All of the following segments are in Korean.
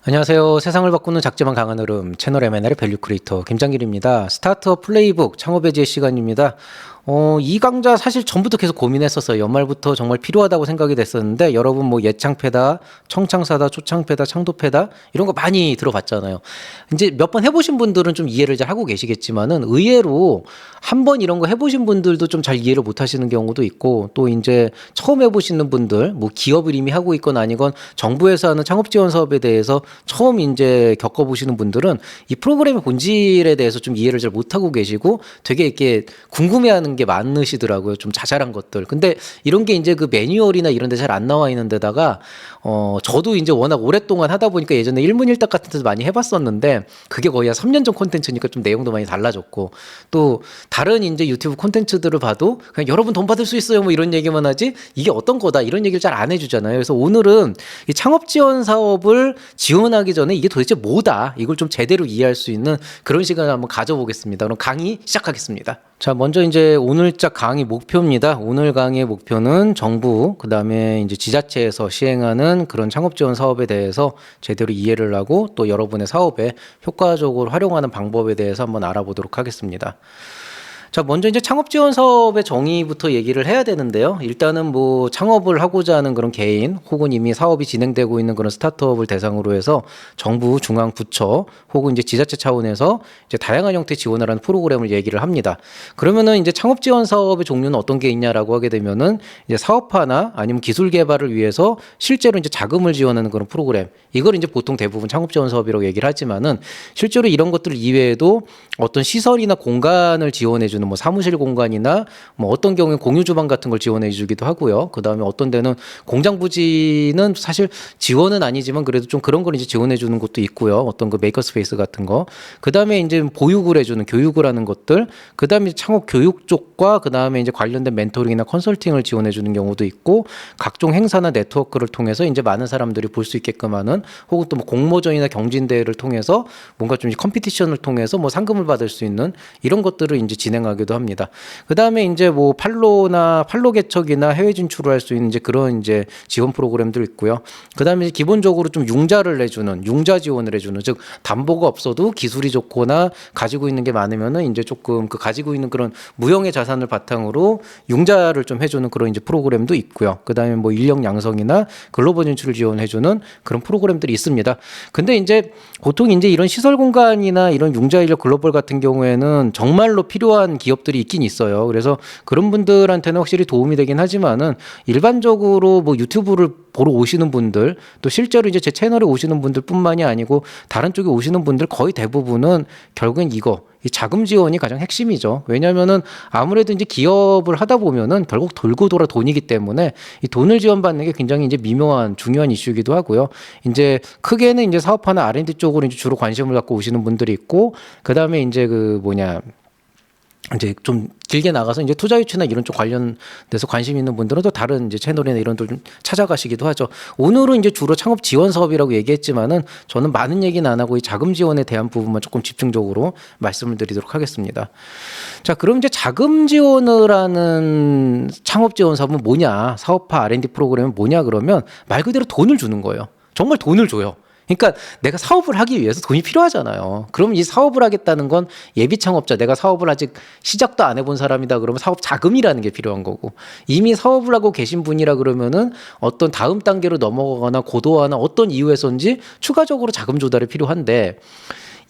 안녕하세요. 세상을 바꾸는 작지만 강한 흐름 채널 M&A의 밸류 크리에이터 김장길입니다. 스타트업 플레이북 창업의 지혜 시간입니다. 이 강좌 사실 전부터 계속 고민했었어요. 연말부터 정말 필요하다고 생각이 됐었는데 여러분 뭐 예창패다, 청창사다, 초창패다, 창도패다 이런 거 많이 들어봤잖아요. 이제 몇 번 해보신 분들은 좀 이해를 잘 하고 계시겠지만은 의외로 한 번 이런 거 해보신 분들도 좀 잘 이해를 못 하시는 경우도 있고 또 이제 처음 해보시는 분들 뭐 기업을 이미 하고 있건 아니건 정부에서 하는 창업 지원 사업에 대해서 처음 이제 겪어보시는 분들은 이 프로그램의 본질에 대해서 좀 이해를 잘 못하고 계시고 되게 이렇게 궁금해하는 게 많으시더라고요. 좀 자잘한 것들. 근데 이런 게 이제 그 매뉴얼이나 이런 데 잘 안 나와 있는 데다가 저도 이제 워낙 오랫동안 하다 보니까 예전에 일문일답 같은 데서 많이 해봤었는데 그게 거의 한 3년 전 콘텐츠니까 좀 내용도 많이 달라졌고 또 다른 이제 유튜브 콘텐츠들을 봐도 그냥 여러분 돈 받을 수 있어요 뭐 이런 얘기만 하지 이게 어떤 거다 이런 얘기를 잘 안 해주잖아요. 그래서 오늘은 이 창업 지원 사업을 지원하기 전에 이게 도대체 뭐다 이걸 좀 제대로 이해할 수 있는 그런 시간을 한번 가져보겠습니다. 그럼 강의 시작하겠습니다. 자, 먼저 이제 오늘자 강의 목표입니다. 오늘 강의의 목표는 정부, 그 다음에 이제 지자체에서 시행하는 그런 창업 지원 사업에 대해서 제대로 이해를 하고 또 여러분의 사업에 효과적으로 활용하는 방법에 대해서 한번 알아보도록 하겠습니다. 자, 먼저 이제 창업 지원 사업의 정의부터 얘기를 해야 되는데요. 일단은 뭐 창업을 하고자 하는 그런 개인 혹은 이미 사업이 진행되고 있는 그런 스타트업을 대상으로 해서 정부, 중앙 부처 혹은 이제 지자체 차원에서 이제 다양한 형태 지원을 하는 프로그램을 얘기를 합니다. 그러면은 이제 창업 지원 사업의 종류는 어떤 게 있냐라고 하게 되면은 이제 사업화나 아니면 기술 개발을 위해서 실제로 이제 자금을 지원하는 그런 프로그램. 이걸 이제 보통 대부분 창업 지원 사업이라고 얘기를 하지만은 실제로 이런 것들 이외에도 어떤 시설이나 공간을 지원해 주는 뭐 사무실 공간이나 뭐 어떤 경우에 공유 주방 같은 걸 지원해 주기도 하고요. 그다음에 어떤 데는 공장 부지는 사실 지원은 아니지만 그래도 좀 그런 걸 이제 지원해 주는 것도 있고요. 어떤 그 메이커 스페이스 같은 거. 그다음에 이제 보육을 해 주는 교육을 하는 것들. 그다음에 창업 교육 쪽과 그다음에 이제 관련된 멘토링이나 컨설팅을 지원해 주는 경우도 있고 각종 행사나 네트워크를 통해서 이제 많은 사람들이 볼 수 있게끔 하는 혹은 또 뭐 공모전이나 경진대회를 통해서 뭔가 좀 컴피티션을 통해서 뭐 상금을 받을 수 있는 이런 것들을 이제 진행하기도 합니다. 그 다음에 이제 뭐 팔로 개척이나 해외 진출을 할 수 있는 이제 그런 이제 지원 프로그램들 있고요. 그 다음에 기본적으로 좀 융자를 내주는 융자 지원을 해주는 즉 담보가 없어도 기술이 좋거나 가지고 있는 게 많으면은 이제 조금 그 가지고 있는 그런 무형의 자산을 바탕으로 융자를 좀 해주는 그런 이제 프로그램도 있고요. 그 다음에 뭐 인력 양성이나 글로벌 진출을 지원해주는 그런 프로그램들이 있습니다. 근데 이제 보통 이제 이런 시설 공간이나 이런 융자 인력 글로벌 같은 경우에는 정말로 필요한 기업들이 있긴 있어요. 그래서 그런 분들한테는 확실히 도움이 되긴 하지만은 일반적으로 뭐 유튜브를 보러 오시는 분들 또 실제로 이제 제 채널에 오시는 분들뿐만이 아니고 다른 쪽에 오시는 분들 거의 대부분은 결국엔 이 자금 지원이 가장 핵심이죠. 왜냐하면은 아무래도 이제 기업을 하다 보면은 결국 돌고 돌아 돈이기 때문에 이 돈을 지원받는 게 굉장히 이제 미묘한 중요한 이슈이기도 하고요. 이제 크게는 이제 사업화나 R&D 쪽으로 이제 주로 관심을 갖고 오시는 분들이 있고 그 다음에 이제 이제 좀 길게 나가서 이제 투자 유치나 이런 쪽 관련돼서 관심 있는 분들은 또 다른 이제 채널이나 이런 데 좀 찾아가시기도 하죠. 오늘은 이제 주로 창업 지원 사업이라고 얘기했지만은 저는 많은 얘기는 안 하고 이 자금 지원에 대한 부분만 조금 집중적으로 말씀을 드리도록 하겠습니다. 자, 그럼 이제 자금 지원을 하는 창업 지원 사업은 뭐냐? 사업화 R&D 프로그램은 뭐냐? 그러면 말 그대로 돈을 주는 거예요. 정말 돈을 줘요. 그러니까 내가 사업을 하기 위해서 돈이 필요하잖아요. 그럼 이 사업을 하겠다는 건 예비 창업자, 내가 사업을 아직 시작도 안 해본 사람이다 그러면 사업 자금이라는 게 필요한 거고 이미 사업을 하고 계신 분이라 그러면은 어떤 다음 단계로 넘어가거나 고도화나 어떤 이유에서인지 추가적으로 자금 조달이 필요한데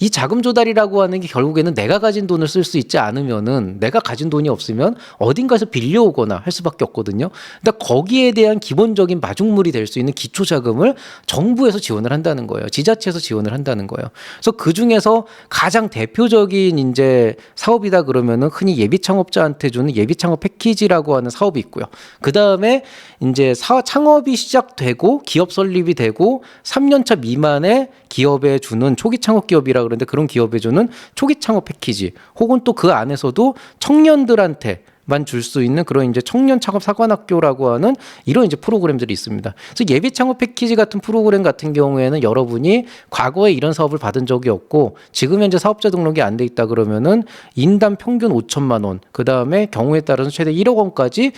이 자금 조달이라고 하는 게 결국에는 내가 가진 돈을 쓸 수 있지 않으면은 내가 가진 돈이 없으면 어딘가에서 빌려오거나 할 수밖에 없거든요. 근데 거기에 대한 기본적인 마중물이 될 수 있는 기초 자금을 정부에서 지원을 한다는 거예요. 지자체에서 지원을 한다는 거예요. 그래서 그 중에서 가장 대표적인 이제 사업이다 그러면은 흔히 예비 창업자한테 주는 예비 창업 패키지라고 하는 사업이 있고요. 그 다음에 이제 창업이 시작되고 기업 설립이 되고 3년차 미만의 기업에 주는 초기 창업 기업이라 그런데 그런 기업에 주는 초기 창업 패키지 혹은 또 그 안에서도 청년들한테만 줄 수 있는 그런 이제 청년 창업 사관학교라고 하는 이런 이제 프로그램들이 있습니다. 그래서 예비 창업 패키지 같은 프로그램 같은 경우에는 여러분이 과거에 이런 사업을 받은 적이 없고 지금 현재 사업자 등록이 안 돼 있다 그러면은 인당 평균 5천만 원, 그 다음에 경우에 따라서 최대 1억 원까지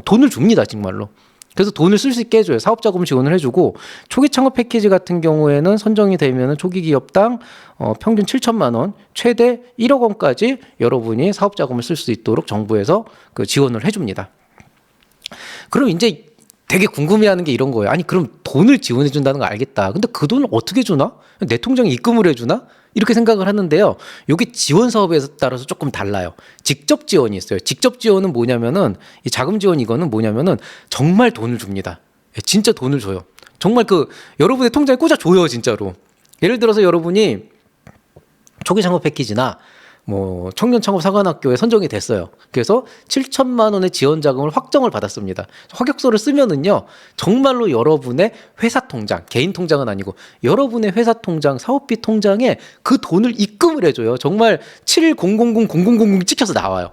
돈을 줍니다, 정말로. 그래서 돈을 쓸 수 있게 해줘요. 사업자금 지원을 해주고 초기 창업 패키지 같은 경우에는 선정이 되면은 초기 기업당 평균 7천만 원, 최대 1억 원까지 여러분이 사업자금을 쓸 수 있도록 정부에서 그 지원을 해줍니다. 그럼 이제 되게 궁금해하는 게 이런 거예요. 아니 그럼 돈을 지원해 준다는 거 알겠다. 근데 그 돈을 어떻게 주나? 내 통장에 입금을 해주나? 이렇게 생각을 하는데요. 이게 지원 사업에 따라서 조금 달라요. 직접 지원이 있어요. 직접 지원은 뭐냐면은 이 자금 지원 이거는 뭐냐면은 정말 돈을 줍니다. 진짜 돈을 줘요. 정말 그 여러분의 통장에 꽂아 줘요, 진짜로. 예를 들어서 여러분이 초기 창업 패키지나 뭐 청년 창업 사관학교에 선정이 됐어요. 그래서 7천만 원의 지원 자금을 확정을 받았습니다. 확약서를 쓰면은요, 정말로 여러분의 회사 통장, 개인 통장은 아니고 여러분의 회사 통장, 사업비 통장에 그 돈을 입금을 해줘요. 정말 70000000 찍혀서 나와요.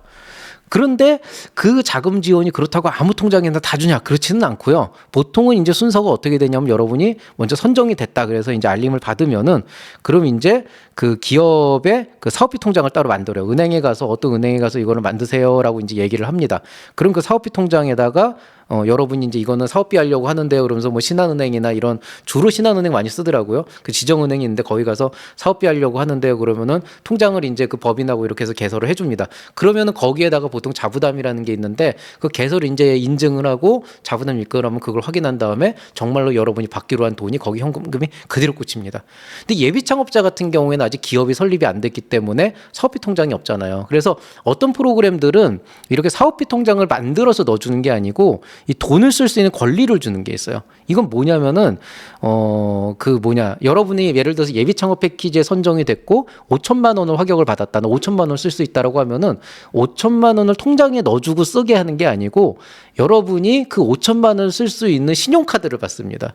그런데 그 자금 지원이 그렇다고 아무 통장에나 다 주냐? 그렇지는 않고요. 보통은 이제 순서가 어떻게 되냐면 여러분이 먼저 선정이 됐다. 그래서 이제 알림을 받으면은 그럼 이제 그 기업의 그 사업비 통장을 따로 만들어요. 은행에 가서 어떤 은행에 가서 이거를 만드세요라고 이제 얘기를 합니다. 그럼 그 사업비 통장에다가 여러분이 이제 이거는 사업비 하려고 하는데요. 그러면서 뭐 신한은행이나 이런 주로 신한은행 많이 쓰더라고요. 그 지정은행이 있는데 거기 가서 사업비 하려고 하는데요. 그러면은 통장을 이제 그 법인하고 이렇게 해서 개설을 해줍니다. 그러면은 거기에다가 보통 자부담이라는 게 있는데 그 개설을 이제 인증을 하고 자부담 입금하면 그걸 확인한 다음에 정말로 여러분이 받기로 한 돈이 거기 현금이 그대로 꽂힙니다. 근데 예비 창업자 같은 경우에는 아직 기업이 설립이 안 됐기 때문에 사업비 통장이 없잖아요. 그래서 어떤 프로그램들은 이렇게 사업비 통장을 만들어서 넣어주는 게 아니고 이 돈을 쓸 수 있는 권리를 주는 게 있어요. 이건 뭐냐면은 여러분이 예를 들어서 예비 창업 패키지에 선정이 됐고 5천만 원을 확약을 받았다. 5천만 원을 쓸 수 있다라고 하면은 5천만 원을 통장에 넣어주고 쓰게 하는 게 아니고 여러분이 그 5천만 원을 쓸 수 있는 신용카드를 받습니다.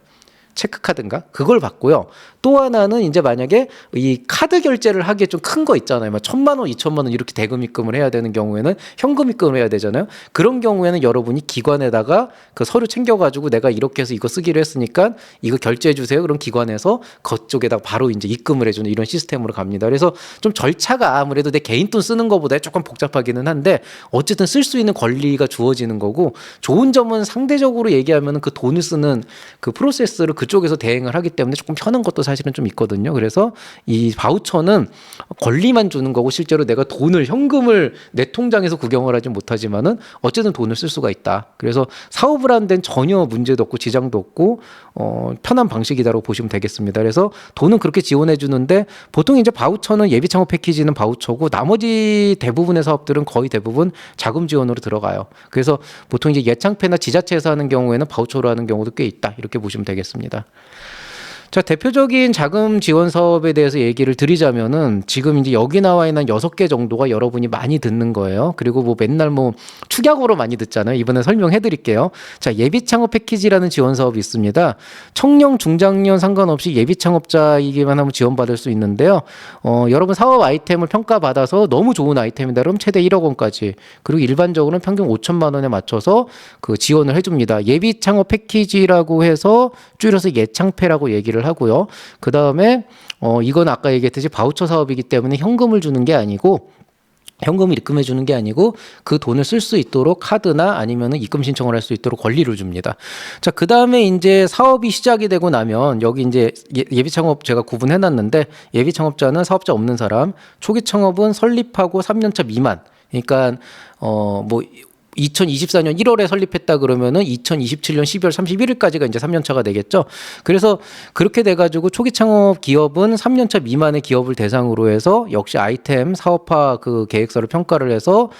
체크카드인가? 그걸 받고요. 또 하나는 이제 만약에 이 카드 결제를 하기에 좀 큰 거 있잖아요. 막 1,000만 원, 2천만 원 이렇게 대금 입금을 해야 되는 경우에는 현금 입금을 해야 되잖아요. 그런 경우에는 여러분이 기관에다가 그 서류 챙겨가지고 내가 이렇게 해서 이거 쓰기로 했으니까 이거 결제해 주세요. 그럼 기관에서 그쪽에다가 바로 이제 입금을 해주는 이런 시스템으로 갑니다. 그래서 좀 절차가 아무래도 내 개인 돈 쓰는 것보다 조금 복잡하기는 한데 어쨌든 쓸 수 있는 권리가 주어지는 거고 좋은 점은 상대적으로 얘기하면 그 돈을 쓰는 그 프로세스를 그쪽에서 대행을 하기 때문에 조금 편한 것도 사실은 좀 있거든요. 그래서 이 바우처는 권리만 주는 거고 실제로 내가 돈을 현금을 내 통장에서 구경을 하지 못하지만은 어쨌든 돈을 쓸 수가 있다. 그래서 사업을 하는 데는 전혀 문제도 없고 지장도 없고 편한 방식이다라고 보시면 되겠습니다. 그래서 돈은 그렇게 지원해 주는데 보통 이제 바우처는 예비 창업 패키지는 바우처고 나머지 대부분의 사업들은 거의 대부분 자금 지원으로 들어가요. 그래서 보통 이제 예창패나 지자체에서 하는 경우에는 바우처로 하는 경우도 꽤 있다. 이렇게 보시면 되겠습니다. 자, 대표적인 자금 지원 사업에 대해서 얘기를 드리자면은 지금 이제 여기 나와 있는 6개 정도가 여러분이 많이 듣는 거예요. 그리고 뭐 맨날 뭐 축약으로 많이 듣잖아요. 이번에 설명해 드릴게요. 자, 예비 창업 패키지라는 지원 사업이 있습니다. 청년, 중장년 상관없이 예비 창업자이기만 하면 지원받을 수 있는데요. 여러분 사업 아이템을 평가받아서 너무 좋은 아이템이다 그럼 최대 1억 원까지. 그리고 일반적으로는 평균 5천만 원에 맞춰서 그 지원을 해 줍니다. 예비 창업 패키지라고 해서 줄여서 예창패라고 얘기를 하고요. 그 다음에 이건 아까 얘기했듯이 바우처 사업이기 때문에 현금을 주는 게 아니고 현금을 입금해 주는 게 아니고 그 돈을 쓸 수 있도록 카드나 아니면은 입금 신청을 할 수 있도록 권리를 줍니다. 자, 그 다음에 이제 사업이 시작이 되고 나면 여기 이제 예비 창업 제가 구분해 놨는데 예비 창업자는 사업자 없는 사람, 초기 창업은 설립하고 3년차 미만. 그러니까 뭐 2024년 1월에 설립했다 그러면은 2027년 12월 31일까지가 이제 3년차가 되겠죠. 그래서 그렇게 돼가지고 초기 창업 기업은 3년차 미만의 기업을 대상으로 해서 역시 아이템 사업화 그 계획서를 평가를 해서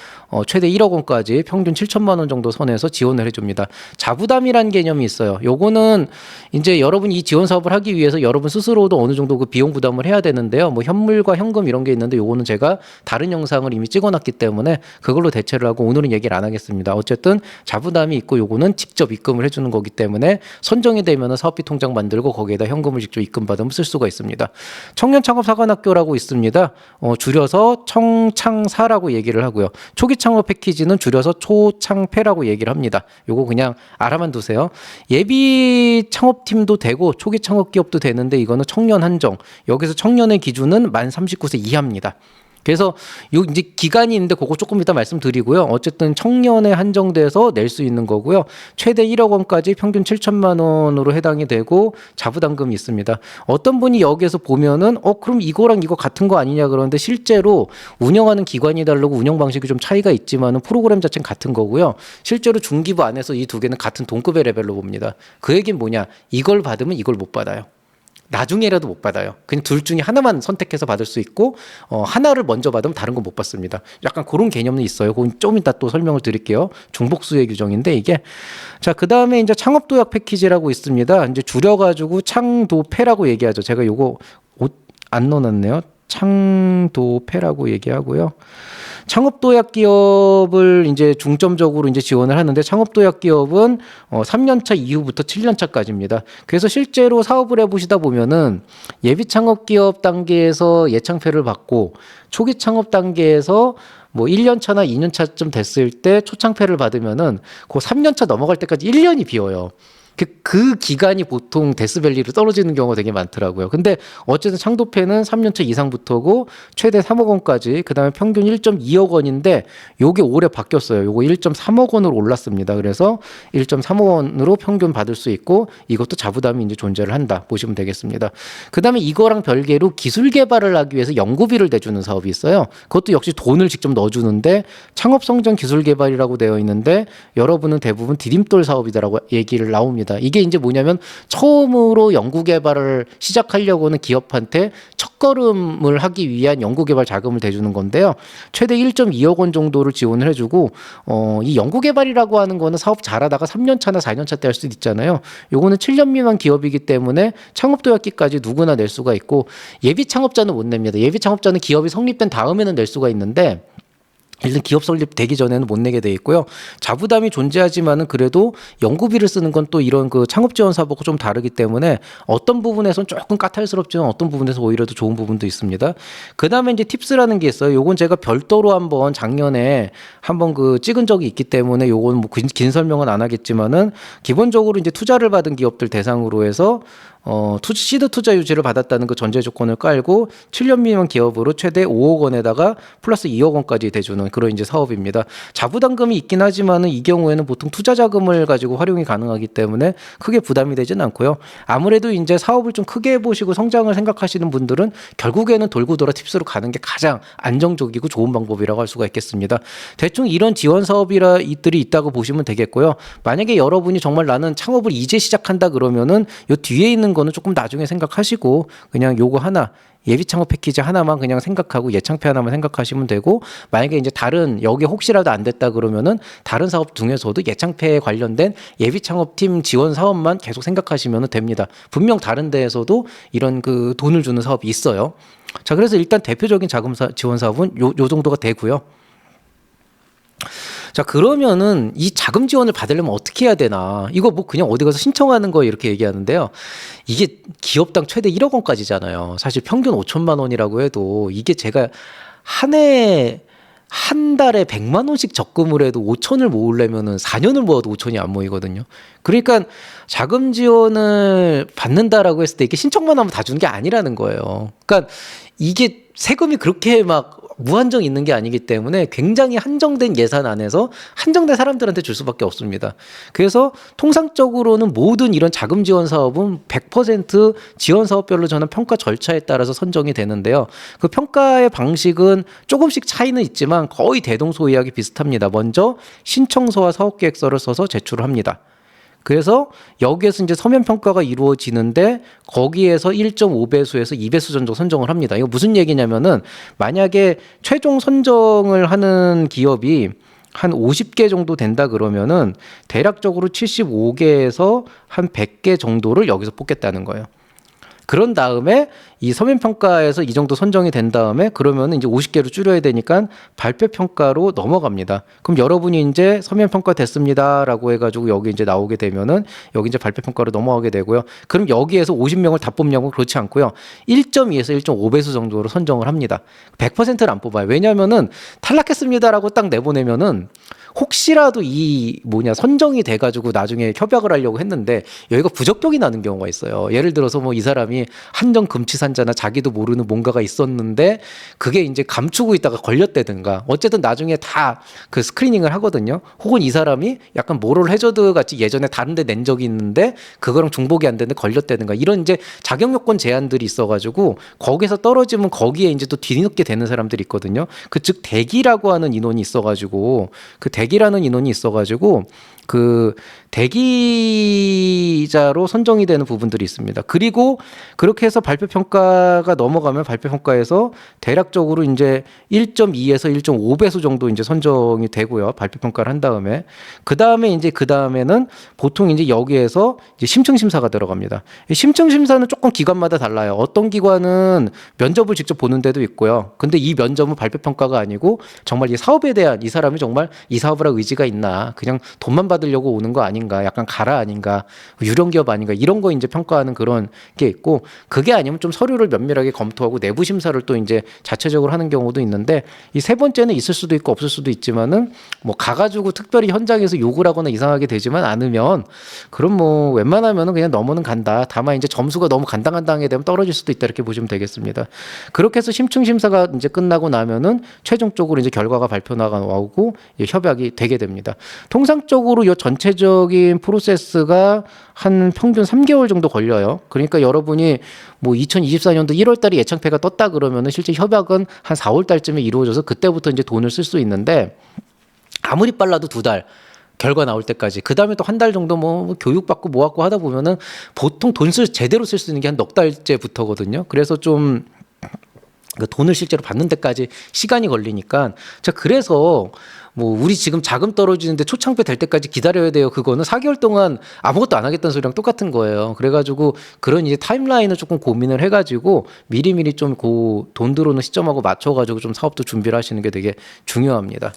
최대 1억 원까지 평균 7천만 원 정도 선에서 지원을 해줍니다. 자부담이라는 개념이 있어요. 요거는 이제 여러분이 이 지원 사업을 하기 위해서 여러분 스스로도 어느 정도 그 비용 부담을 해야 되는데요. 뭐 현물과 현금 이런 게 있는데 요거는 제가 다른 영상을 이미 찍어놨기 때문에 그걸로 대체를 하고 오늘은 얘기를 안 하겠습니다. 어쨌든 자부담이 있고 요거는 직접 입금을 해주는 거기 때문에 선정이 되면 사업비 통장 만들고 거기에다 현금을 직접 입금받으면 쓸 수가 있습니다. 청년창업사관학교라고 있습니다. 줄여서 청창사라고 얘기를 하고요. 초기 창업 패키지는 줄여서 초창패라고 얘기를 합니다. 요거 그냥 알아만 두세요. 예비 창업팀도 되고 초기 창업 기업도 되는데 이거는 청년 한정. 여기서 청년의 기준은 만 39세 이하입니다. 그래서 요 이제 기간이 있는데 그거 조금 이따 말씀드리고요. 어쨌든 청년에 한정돼서 낼 수 있는 거고요. 최대 1억 원까지 평균 7천만 원으로 해당이 되고 자부담금이 있습니다. 어떤 분이 여기에서 보면은 그럼 이거랑 이거 같은 거 아니냐 그러는데 실제로 운영하는 기관이 다르고 운영 방식이 좀 차이가 있지만은 프로그램 자체는 같은 거고요. 실제로 중기부 안에서 이 두 개는 같은 동급의 레벨로 봅니다. 그 얘기는 뭐냐? 이걸 받으면 이걸 못 받아요. 나중에라도 못 받아요. 그냥 둘 중에 하나만 선택해서 받을 수 있고 하나를 먼저 받으면 다른 건 못 받습니다. 약간 그런 개념은 있어요. 그건 좀 이따 또 설명을 드릴게요. 중복수혜 규정인데 이게 자 그다음에 이제 창업도약 패키지라고 있습니다. 이제 줄여가지고 창도패라고 얘기하죠. 제가 요거 안 넣어놨네요. 창도패라고 얘기하고요. 창업도약 기업을 이제 중점적으로 이제 지원을 하는데 창업도약 기업은 3년차 이후부터 7년차까지입니다. 그래서 실제로 사업을 해보시다 보면은 예비 창업 기업 단계에서 예창패를 받고 초기 창업 단계에서 뭐 1년차나 2년차쯤 됐을 때 초창패를 받으면은 그 3년차 넘어갈 때까지 1년이 비어요. 그 기간이 보통 데스밸리로 떨어지는 경우가 되게 많더라고요. 근데 어쨌든 창도패는 3년차 이상부터고 최대 3억 원까지 그다음에 평균 1.2억 원인데 요게 올해 바뀌었어요. 요거 1.3억 원으로 올랐습니다. 그래서 1.3억 원으로 평균 받을 수 있고 이것도 자부담이 이제 존재를 한다 보시면 되겠습니다. 그다음에 이거랑 별개로 기술 개발을 하기 위해서 연구비를 내주는 사업이 있어요. 그것도 역시 돈을 직접 넣어주는데 창업성장 기술 개발이라고 되어 있는데 여러분은 대부분 디딤돌 사업이다라고 얘기를 나옵니다. 이게 이제 뭐냐면 처음으로 연구개발을 시작하려고 하는 기업한테 첫걸음을 하기 위한 연구개발 자금을 대주는 건데요. 최대 1.2억 원 정도를 지원을 해주고 이 연구개발이라고 하는 거는 사업 잘하다가 3년차나 4년차 때 할 수도 있잖아요. 요거는 7년 미만 기업이기 때문에 창업도약기까지 누구나 낼 수가 있고 예비 창업자는 못 냅니다. 예비 창업자는 기업이 성립된 다음에는 낼 수가 있는데 일단 기업 설립되기 전에는 못 내게 돼 있고요. 자부담이 존재하지만은 그래도 연구비를 쓰는 건 또 이런 그 창업 지원 사업하고 좀 다르기 때문에 어떤 부분에서는 조금 까탈스럽지만 어떤 부분에서 오히려 더 좋은 부분도 있습니다. 그다음에 이제 팁스라는 게 있어요. 요건 제가 별도로 한번 작년에 한번 그 찍은 적이 있기 때문에 요건 뭐 긴 설명은 안 하겠지만은 기본적으로 이제 투자를 받은 기업들 대상으로 해서 시드 투자 유지를 받았다는 그 전제 조건을 깔고 7년 미만 기업으로 최대 5억 원에다가 플러스 2억 원까지 대주는 그런 이제 사업입니다. 자부담금이 있긴 하지만은 이 경우에는 보통 투자 자금을 가지고 활용이 가능하기 때문에 크게 부담이 되지는 않고요. 아무래도 이제 사업을 좀 크게 해보시고 성장을 생각하시는 분들은 결국에는 돌고 돌아 팁스로 가는 게 가장 안정적이고 좋은 방법이라고 할 수가 있겠습니다. 대충 이런 지원 사업들이 있다고 보시면 되겠고요. 만약에 여러분이 정말 나는 창업을 이제 시작한다 그러면은 요 뒤에 있는 거는 조금 나중에 생각하시고 그냥 요거 하나 예비 창업 패키지 하나만 그냥 생각하고 예창패 하나만 생각하시면 되고 만약에 이제 다른 여기 혹시라도 안 됐다 그러면은 다른 사업 중에서도 예창패에 관련된 예비 창업팀 지원 사업만 계속 생각하시면 됩니다. 분명 다른 데에서도 이런 그 돈을 주는 사업이 있어요. 자, 그래서 일단 대표적인 자금 지원 사업은 요 정도가 되고요. 자, 그러면은 이 자금 지원을 받으려면 어떻게 해야 되나? 이거 뭐 그냥 어디 가서 신청하는 거 이렇게 얘기하는데요. 이게 기업당 최대 1억 원까지잖아요. 사실 평균 5천만 원이라고 해도 이게 제가 한 달에 100만 원씩 적금을 해도 5천을 모으려면은 4년을 모아도 5천이 안 모이거든요. 그러니까 자금 지원을 받는다라고 했을 때 이게 신청만 하면 다 주는 게 아니라는 거예요. 그러니까 이게 세금이 그렇게 막 무한정 있는 게 아니기 때문에 굉장히 한정된 예산 안에서 한정된 사람들한테 줄 수밖에 없습니다. 그래서 통상적으로는 모든 이런 자금 지원 사업은 100% 지원 사업별로 저는 평가 절차에 따라서 선정이 되는데요. 그 평가의 방식은 조금씩 차이는 있지만 거의 대동소이하게 비슷합니다. 먼저 신청서와 사업계획서를 써서 제출을 합니다. 그래서 여기에서 이제 서면 평가가 이루어지는데 거기에서 1.5배수에서 2배수 정도 선정을 합니다. 이거 무슨 얘기냐면은 만약에 최종 선정을 하는 기업이 한 50개 정도 된다 그러면은 대략적으로 75개에서 한 100개 정도를 여기서 뽑겠다는 거예요. 그런 다음에 이 서면 평가에서 이 정도 선정이 된 다음에 그러면 이제 50개로 줄여야 되니까 발표 평가로 넘어갑니다. 그럼 여러분이 이제 서면 평가 됐습니다라고 해가지고 여기 이제 나오게 되면은 여기 이제 발표 평가로 넘어가게 되고요. 그럼 여기에서 50명을 다 뽑냐고 그렇지 않고요. 1.2에서 1.5배수 정도로 선정을 합니다. 100%를 안 뽑아요. 왜냐하면은 탈락했습니다라고 딱 내보내면은 혹시라도 이 선정이 돼가지고 나중에 협약을 하려고 했는데 여기가 부적격이 나는 경우가 있어요. 예를 들어서 뭐 이 사람이 한정금치산자나 자기도 모르는 뭔가가 있었는데 그게 이제 감추고 있다가 걸렸다든가 어쨌든 나중에 다 그 스크리닝을 하거든요. 혹은 이 사람이 약간 모럴 해저드 같이 예전에 다른 데 낸 적이 있는데 그거랑 중복이 안 되는데 걸렸다든가 이런 이제 자격 요건 제한들이 있어가지고 거기서 떨어지면 거기에 이제 또 뒤늦게 되는 사람들이 있거든요. 그 즉 대기라고 하는 인원이 있어가지고 그 대기라는 인원이 있어가지고 그 대기자로 선정이 되는 부분들이 있습니다. 그리고 그렇게 해서 발표 평가가 넘어가면 발표 평가에서 대략적으로 이제 1.2에서 1.5배수 정도 이제 선정이 되고요. 발표 평가를 한 다음에 그 다음에는 보통 이제 여기에서 이제 심층 심사가 들어갑니다. 심층 심사는 조금 기관마다 달라요. 어떤 기관은 면접을 직접 보는 데도 있고요. 근데 이 면접은 발표 평가가 아니고 정말 이 사업에 대한 이 사람이 정말 이 사업을 할 의지가 있나 그냥 돈만 받으려고 오는 거 아닌가 약간 가라 아닌가 유령 기업 아닌가 이런 거 이제 평가하는 그런 게 있고 그게 아니면 좀 서류를 면밀하게 검토하고 내부 심사를 또 이제 자체적으로 하는 경우도 있는데 이 세 번째는 있을 수도 있고 없을 수도 있지만은 뭐 가가지고 특별히 현장에서 욕을 하거나 이상하게 되지만 않으면 그럼 뭐 웬만하면은 그냥 넘어는 간다. 다만 이제 점수가 너무 간당간당하게 되면 떨어질 수도 있다 이렇게 보시면 되겠습니다. 그렇게 해서 심층 심사가 이제 끝나고 나면은 최종적으로 이제 결과가 발표 나오고 협약이 되게 됩니다. 통상적으로 이 전체적인 프로세스가 한 평균 3개월 정도 걸려요. 그러니까 여러분이 뭐 2024년도 1월 달에 예창패가 떴다 그러면은 실제 협약은 한 4월 달쯤에 이루어져서 그때부터 이제 돈을 쓸 수 있는데 아무리 빨라도 2달 결과 나올 때까지 그 다음에 또 한 달 정도 뭐 교육받고 뭐하고 하다 보면은 보통 제대로 쓸 수 있는 게 한 넉 달째부터거든요. 그래서 좀 그 돈을 실제로 받는 데까지 시간이 걸리니까 자 그래서 뭐 우리 지금 자금 떨어지는데 초창배 될 때까지 기다려야 돼요. 그거는 4개월 동안 아무것도 안 하겠다는 소리랑 똑같은 거예요. 그래가지고 그런 이제 타임라인을 조금 고민을 해가지고 미리미리 좀 그 돈 들어오는 시점하고 맞춰가지고 좀 사업도 준비를 하시는 게 되게 중요합니다.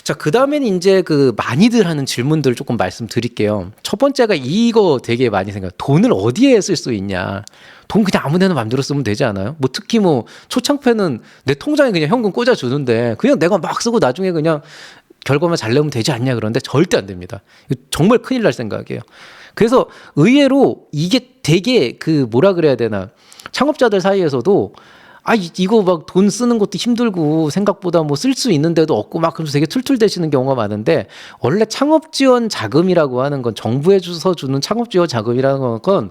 자, 그 다음에는 이제 그 많이들 하는 질문들 조금 말씀드릴게요. 첫 번째가 이거 되게 많이 생각해요. 돈을 어디에 쓸 수 있냐. 돈 그냥 아무 데나 맘대로 쓰면 되지 않아요? 뭐 특히 뭐 초창패는 내 통장에 그냥 현금 꽂아주는데 그냥 내가 막 쓰고 나중에 그냥 결과만 잘 내면 되지 않냐 그러는데 절대 안 됩니다. 정말 큰일 날 생각이에요. 그래서 의외로 이게 되게 그 뭐라 그래야 되나 창업자들 사이에서도 이거 막 돈 쓰는 것도 힘들고 생각보다 뭐 쓸 수 있는데도 없고 막 그러면서 되게 툴툴대시는 경우가 많은데 원래 창업 지원 자금이라고 하는 건 정부에서 주는 창업 지원 자금이라는 건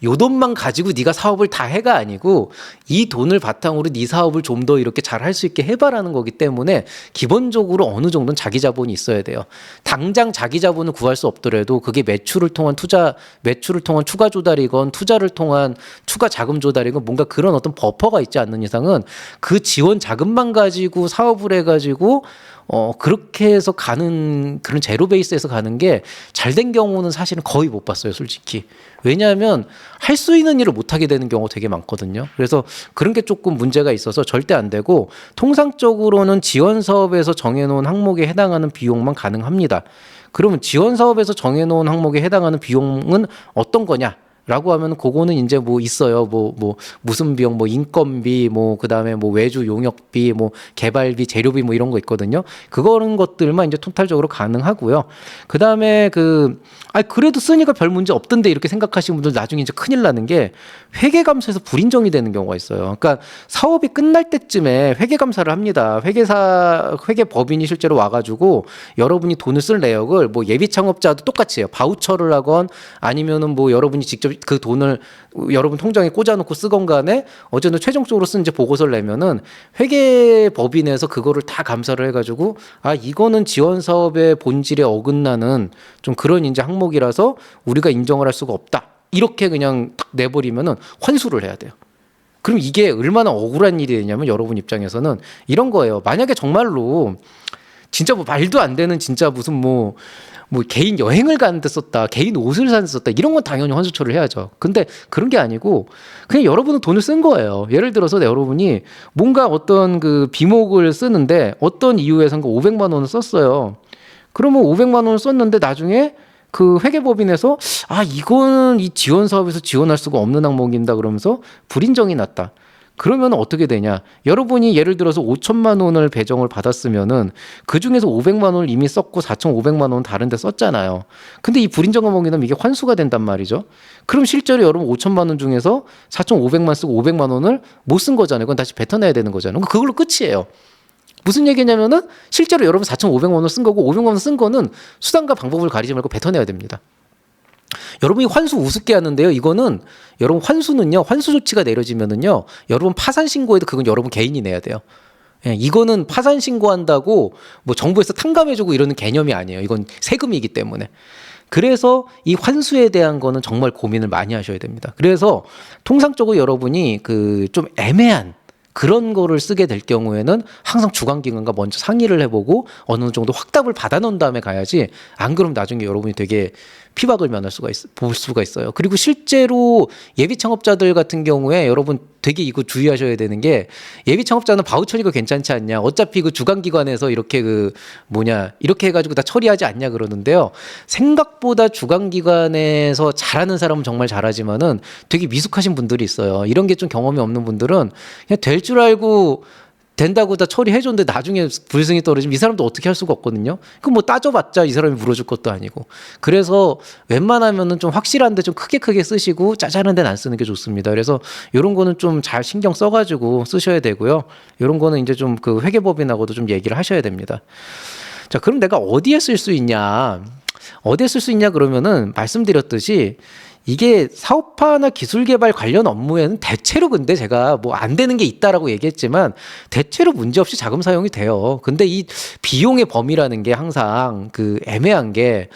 요 돈만 가지고 네가 사업을 다 해가 아니고 이 돈을 바탕으로 네 사업을 좀 더 이렇게 잘 할 수 있게 해봐라는 거기 때문에 기본적으로 어느 정도는 자기 자본이 있어야 돼요. 당장 자기 자본을 구할 수 없더라도 그게 매출을 통한 추가 조달이건 투자를 통한 추가 자금 조달이건 뭔가 그런 어떤 버퍼가 있지 않는 이상은 그 지원 자금만 가지고 사업을 해가지고 그렇게 해서 가는 그런 제로 베이스에서 가는 게 잘 된 경우는 사실은 거의 못 봤어요, 솔직히. 왜냐하면 할 수 있는 일을 못 하게 되는 경우가 되게 많거든요. 그래서 그런 게 조금 문제가 있어서 절대 안 되고 통상적으로는 지원 사업에서 정해놓은 항목에 해당하는 비용만 가능합니다. 그러면 지원 사업에서 정해놓은 항목에 해당하는 비용은 어떤 거냐? 라고 하면 그거는 이제 뭐 있어요. 뭐 무슨 비용, 뭐 인건비, 뭐 그다음에 뭐 외주 용역비, 뭐 개발비, 재료비 뭐 이런 거 있거든요. 그런 것들만 이제 토탈적으로 가능하고요. 그다음에 그래도 쓰니까 별 문제 없던데 이렇게 생각하시는 분들 나중에 이제 큰일 나는 게 회계감사에서 불인정이 되는 경우가 있어요. 그러니까 사업이 끝날 때쯤에 회계감사를 합니다. 회계법인이 실제로 와가지고 여러분이 돈을 쓸 내역을 뭐 예비 창업자도 똑같이 해요. 바우처를 하건 아니면은 뭐 여러분이 직접 그 돈을 여러분 통장에 꽂아놓고 쓰건 간에 어쨌든 최종적으로 쓴 이제 보고서를 내면은 회계법인에서 그거를 다 감사를 해가지고 이거는 지원 사업의 본질에 어긋나는 좀 그런 이제 항목이라서 우리가 인정을 할 수가 없다. 이렇게 그냥 딱 내버리면은 환수를 해야 돼요. 그럼 이게 얼마나 억울한 일이 되냐면 여러분 입장에서는 이런 거예요. 만약에 정말로 진짜 뭐 말도 안 되는 진짜 무슨 뭐 개인 여행을 가는데 썼다, 개인 옷을 사는데 썼다, 이런 건 당연히 환수 처리를 해야죠. 근데 그런 게 아니고 그냥 여러분은 돈을 쓴 거예요. 예를 들어서 여러분이 뭔가 어떤 그 비목을 쓰는데 어떤 이유에선가 500만 원을 썼어요. 그러면 500만 원을 썼는데 나중에 그 회계법인에서 이거는 이 지원 사업에서 지원할 수가 없는 항목입니다 그러면서 불인정이 났다. 그러면 어떻게 되냐? 여러분이 예를 들어서 5천만 원을 배정을 받았으면은 그 중에서 500만 원을 이미 썼고 4,500만 원은 다른 데 썼잖아요. 근데 이 불인정한 먹이는 이게 환수가 된단 말이죠. 그럼 실제로 여러분 5천만 원 중에서 4,500만 쓰고 500만 원을 못 쓴 거잖아요. 그건 다시 뱉어내야 되는 거잖아요. 그걸로 끝이에요. 무슨 얘기냐면은 실제로 여러분 4,500만 원을 쓴 거고 500만 원 쓴 거는 수단과 방법을 가리지 말고 뱉어내야 됩니다. 여러분이 환수 우습게 하는데요. 이거는 여러분 환수는요. 환수 조치가 내려지면은요. 여러분 파산 신고해도 그건 여러분 개인이 내야 돼요. 예, 이거는 파산 신고한다고 뭐 정부에서 탕감해주고 이러는 개념이 아니에요. 이건 세금이기 때문에. 그래서 이 환수에 대한 거는 정말 고민을 많이 하셔야 됩니다. 그래서 통상적으로 여러분이 그 좀 애매한 그런 거를 쓰게 될 경우에는 항상 주관기관과 먼저 상의를 해보고 어느 정도 확답을 받아놓은 다음에 가야지, 안 그러면 나중에 여러분이 되게 피박을 볼 수가 있어요. 그리고 실제로 예비 창업자들 같은 경우에 여러분 되게 이거 주의하셔야 되는 게, 예비 창업자는 바우 처리가 괜찮지 않냐, 어차피 그 주관기관에서 이렇게 이렇게 해가지고 다 처리하지 않냐 그러는데요. 생각보다 주관기관에서 잘하는 사람은 정말 잘하지만은 되게 미숙하신 분들이 있어요. 이런 게 좀 경험이 없는 분들은 그냥 될 줄 알고 된다고 다 처리해줬는데 나중에 불승이 떨어지면 이 사람도 어떻게 할 수가 없거든요. 그럼 뭐 따져봤자 이 사람이 물어줄 것도 아니고. 그래서 웬만하면은 좀 확실한데 좀 크게 쓰시고 짜잘한 데는 안 쓰는 게 좋습니다. 그래서 이런 거는 좀 잘 신경 써가지고 쓰셔야 되고요. 이런 거는 이제 좀 그 회계법인하고도 좀 얘기를 하셔야 됩니다. 자, 그럼 내가 어디에 쓸 수 있냐? 어디에 쓸 수 있냐 그러면은 말씀드렸듯이 이게 사업화나 기술 개발 관련 업무에는 대체로, 근데 제가 뭐 안 되는 게 있다라고 얘기했지만 대체로 문제없이 자금 사용이 돼요. 근데 이 비용의 범위라는 게 항상 그 애매한 게,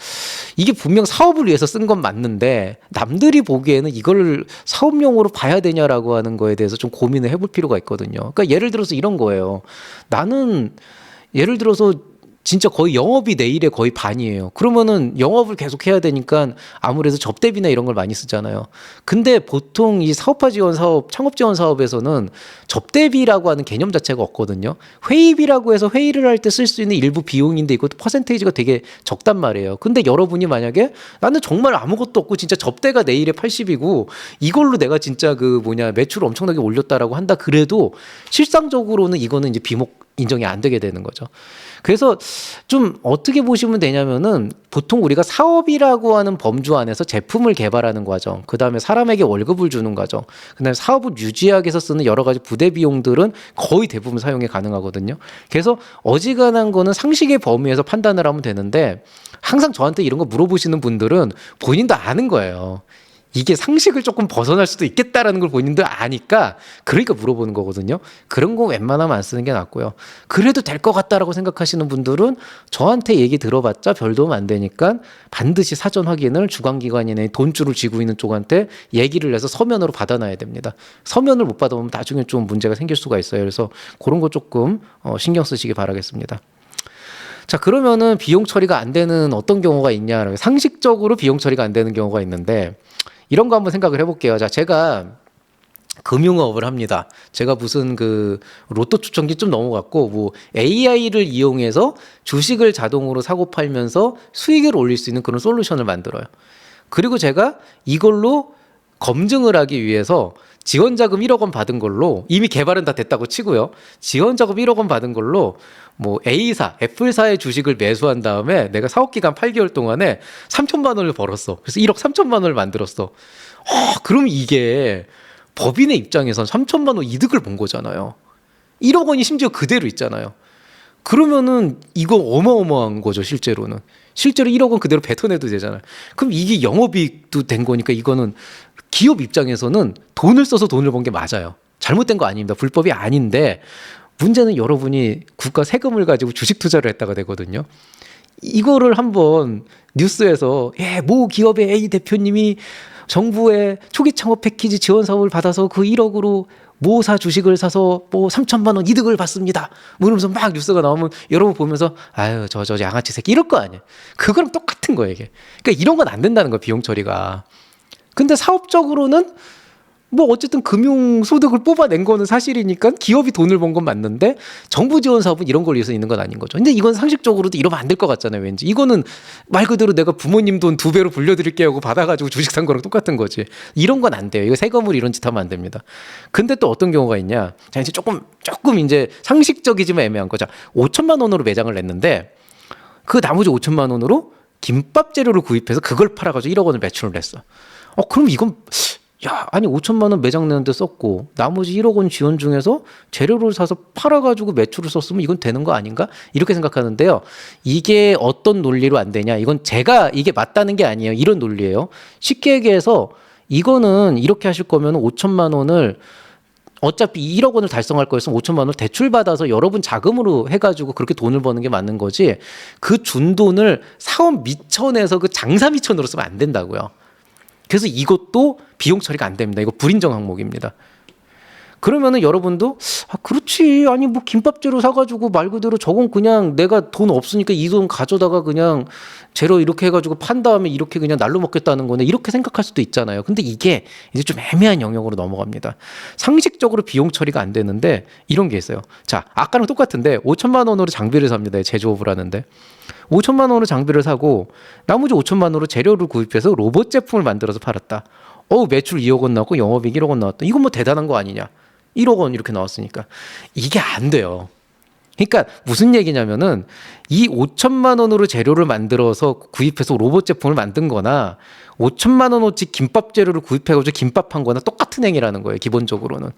이게 분명 사업을 위해서 쓴 건 맞는데 남들이 보기에는 이걸 사업용으로 봐야 되냐라고 하는 거에 대해서 좀 고민을 해볼 필요가 있거든요. 그러니까 예를 들어서 이런 거예요. 나는 예를 들어서 진짜 거의 영업이 내 일의 거의 반이에요. 그러면은 영업을 계속 해야 되니까 아무래도 접대비나 이런 걸 많이 쓰잖아요. 근데 보통 이 사업화 지원 사업, 창업 지원 사업에서는 접대비라고 하는 개념 자체가 없거든요. 회의비라고 해서 회의를 할 때 쓸 수 있는 일부 비용인데 이것도 퍼센테이지가 되게 적단 말이에요. 근데 여러분이 만약에 나는 정말 아무것도 없고 진짜 접대가 내 일의 80이고 이걸로 내가 진짜 매출을 엄청나게 올렸다라고 한다 그래도 실상적으로는 이거는 이제 비목 인정이 안 되게 되는 거죠. 그래서 좀 어떻게 보시면 되냐면은, 보통 우리가 사업이라고 하는 범주 안에서 제품을 개발하는 과정, 그 다음에 사람에게 월급을 주는 과정, 그 다음에 사업을 유지하기 위해서 쓰는 여러 가지 부대 비용들은 거의 대부분 사용이 가능하거든요. 그래서 어지간한 거는 상식의 범위에서 판단을 하면 되는데, 항상 저한테 이런 거 물어보시는 분들은 본인도 아는 거예요. 이게 상식을 조금 벗어날 수도 있겠다라는 걸 본인도 아니까, 그러니까 물어보는 거거든요. 그런 거 웬만하면 안 쓰는 게 낫고요. 그래도 될 것 같다라고 생각하시는 분들은 저한테 얘기 들어봤자 별 도움 안 되니까 반드시 사전 확인을 주관기관이나 돈줄을 쥐고 있는 쪽한테 얘기를 해서 서면으로 받아놔야 됩니다. 서면을 못 받아보면 나중에 좀 문제가 생길 수가 있어요. 그래서 그런 거 조금 신경 쓰시기 바라겠습니다. 자, 그러면은 비용 처리가 안 되는 어떤 경우가 있냐? 상식적으로 비용 처리가 안 되는 경우가 있는데, 이런 거 한번 생각을 해볼게요. 자, 제가 금융업을 합니다. 제가 무슨 로또 추천기 좀 넘어갔고, AI를 이용해서 주식을 자동으로 사고 팔면서 수익을 올릴 수 있는 그런 솔루션을 만들어요. 그리고 제가 이걸로 검증을 하기 위해서 지원자금 1억 원 받은 걸로, 이미 개발은 다 됐다고 치고요. 지원자금 1억 원 받은 걸로 A사, 애플사의 주식을 매수한 다음에 내가 사업기간 8개월 동안에 3천만 원을 벌었어. 그래서 1억 3천만 원을 만들었어. 그럼 이게 법인의 입장에선 3천만 원 이득을 본 거잖아요. 1억 원이 심지어 그대로 있잖아요. 그러면은 이거 어마어마한 거죠, 실제로는. 실제로 1억 원 그대로 뱉어내도 되잖아요. 그럼 이게 영업이익도 된 거니까 이거는 기업 입장에서는 돈을 써서 돈을 번 게 맞아요. 잘못된 거 아닙니다. 불법이 아닌데, 문제는 여러분이 국가 세금을 가지고 주식 투자를 했다가 되거든요. 이거를 한번 뉴스에서 모 기업의 A 대표님이 정부의 초기 창업 패키지 지원 사업을 받아서 그 1억으로 모사 주식을 사서 3천만 원 이득을 받습니다. 이러면서 막 뉴스가 나오면 여러분 보면서 아유 저 양아치 새끼 이럴 거 아니에요. 그거랑 똑같은 거예요, 이게. 그러니까 이런 건 안 된다는 거예요, 비용 처리가. 근데 사업적으로는 뭐 어쨌든 금융 소득을 뽑아낸 거는 사실이니까 기업이 돈을 번 건 맞는데 정부 지원 사업은 이런 걸 위해서 있는 건 아닌 거죠. 근데 이건 상식적으로도 이러면 안 될 것 같잖아요. 왠지 이거는 말 그대로 내가 부모님 돈 2배로 불려드릴게요 하고 받아가지고 주식 산 거랑 똑같은 거지. 이런 건 안 돼요. 이거 세금으로 이런 짓 하면 안 됩니다. 근데 또 어떤 경우가 있냐? 자, 이제 조금 이제 상식적이지만 애매한 거죠. 5천만 원으로 매장을 냈는데 그 나머지 5천만 원으로 김밥 재료를 구입해서 그걸 팔아가지고 1억 원을 매출을 냈어. 그럼 이건 야, 아니 5천만 원 매장 내는데 썼고 나머지 1억 원 지원 중에서 재료를 사서 팔아가지고 매출을 썼으면 이건 되는 거 아닌가? 이렇게 생각하는데요. 이게 어떤 논리로 안 되냐? 이건 제가 이게 맞다는 게 아니에요. 이런 논리예요. 쉽게 얘기해서 이거는 이렇게 하실 거면 5천만 원을 어차피 1억 원을 달성할 거였으면 5천만 원을 대출받아서 여러분 자금으로 해가지고 그렇게 돈을 버는 게 맞는 거지 그 준 돈을 사업 미천에서 그 장사 미천으로 쓰면 안 된다고요. 그래서 이것도 비용 처리가 안 됩니다. 이거 불인정 항목입니다. 그러면은 여러분도 그렇지 아니 뭐 김밥 재료 사가지고 말 그대로 저건 그냥 내가 돈 없으니까 이 돈 가져다가 그냥 재료 이렇게 해가지고 판 다음에 이렇게 그냥 날로 먹겠다는 거네 이렇게 생각할 수도 있잖아요. 근데 이게 이제 좀 애매한 영역으로 넘어갑니다. 상식적으로 비용 처리가 안 되는데 이런 게 있어요. 자 아까랑 똑같은데 5천만 원으로 장비를 삽니다. 제조업을 하는데 5천만 원으로 장비를 사고 나머지 5천만 원으로 재료를 구입해서 로봇 제품을 만들어서 팔았다. 매출 2억 원 나왔고 영업이익 1억 원 나왔다. 이건 뭐 대단한 거 아니냐. 1억 원 이렇게 나왔으니까 이게 안 돼요. 그러니까 무슨 얘기냐면은 이 5천만 원으로 재료를 만들어서 구입해서 로봇 제품을 만든 거나 5천만 원어치 김밥 재료를 구입해가지고 김밥 한 거나 똑같은 행위라는 거예요. 기본적으로는.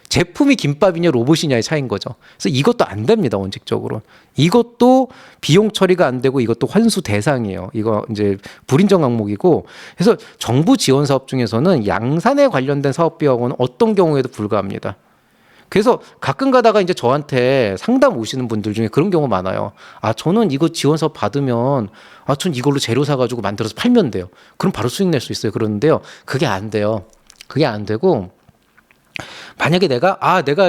제품이 김밥이냐 로봇이냐의 차이인 거죠. 그래서 이것도 안 됩니다. 원칙적으로. 이것도 비용 처리가 안 되고 이것도 환수 대상이에요. 이거 이제 불인정 항목이고 그래서 정부 지원 사업 중에서는 양산에 관련된 사업비하고는 어떤 경우에도 불가합니다. 그래서 가끔 가다가 이제 저한테 상담 오시는 분들 중에 그런 경우 많아요. 저는 이거 지원 사업 받으면 전 이걸로 재료 사가지고 만들어서 팔면 돼요. 그럼 바로 수익 낼 수 있어요. 그러는데요. 그게 안 돼요. 그게 안 되고 만약에 내가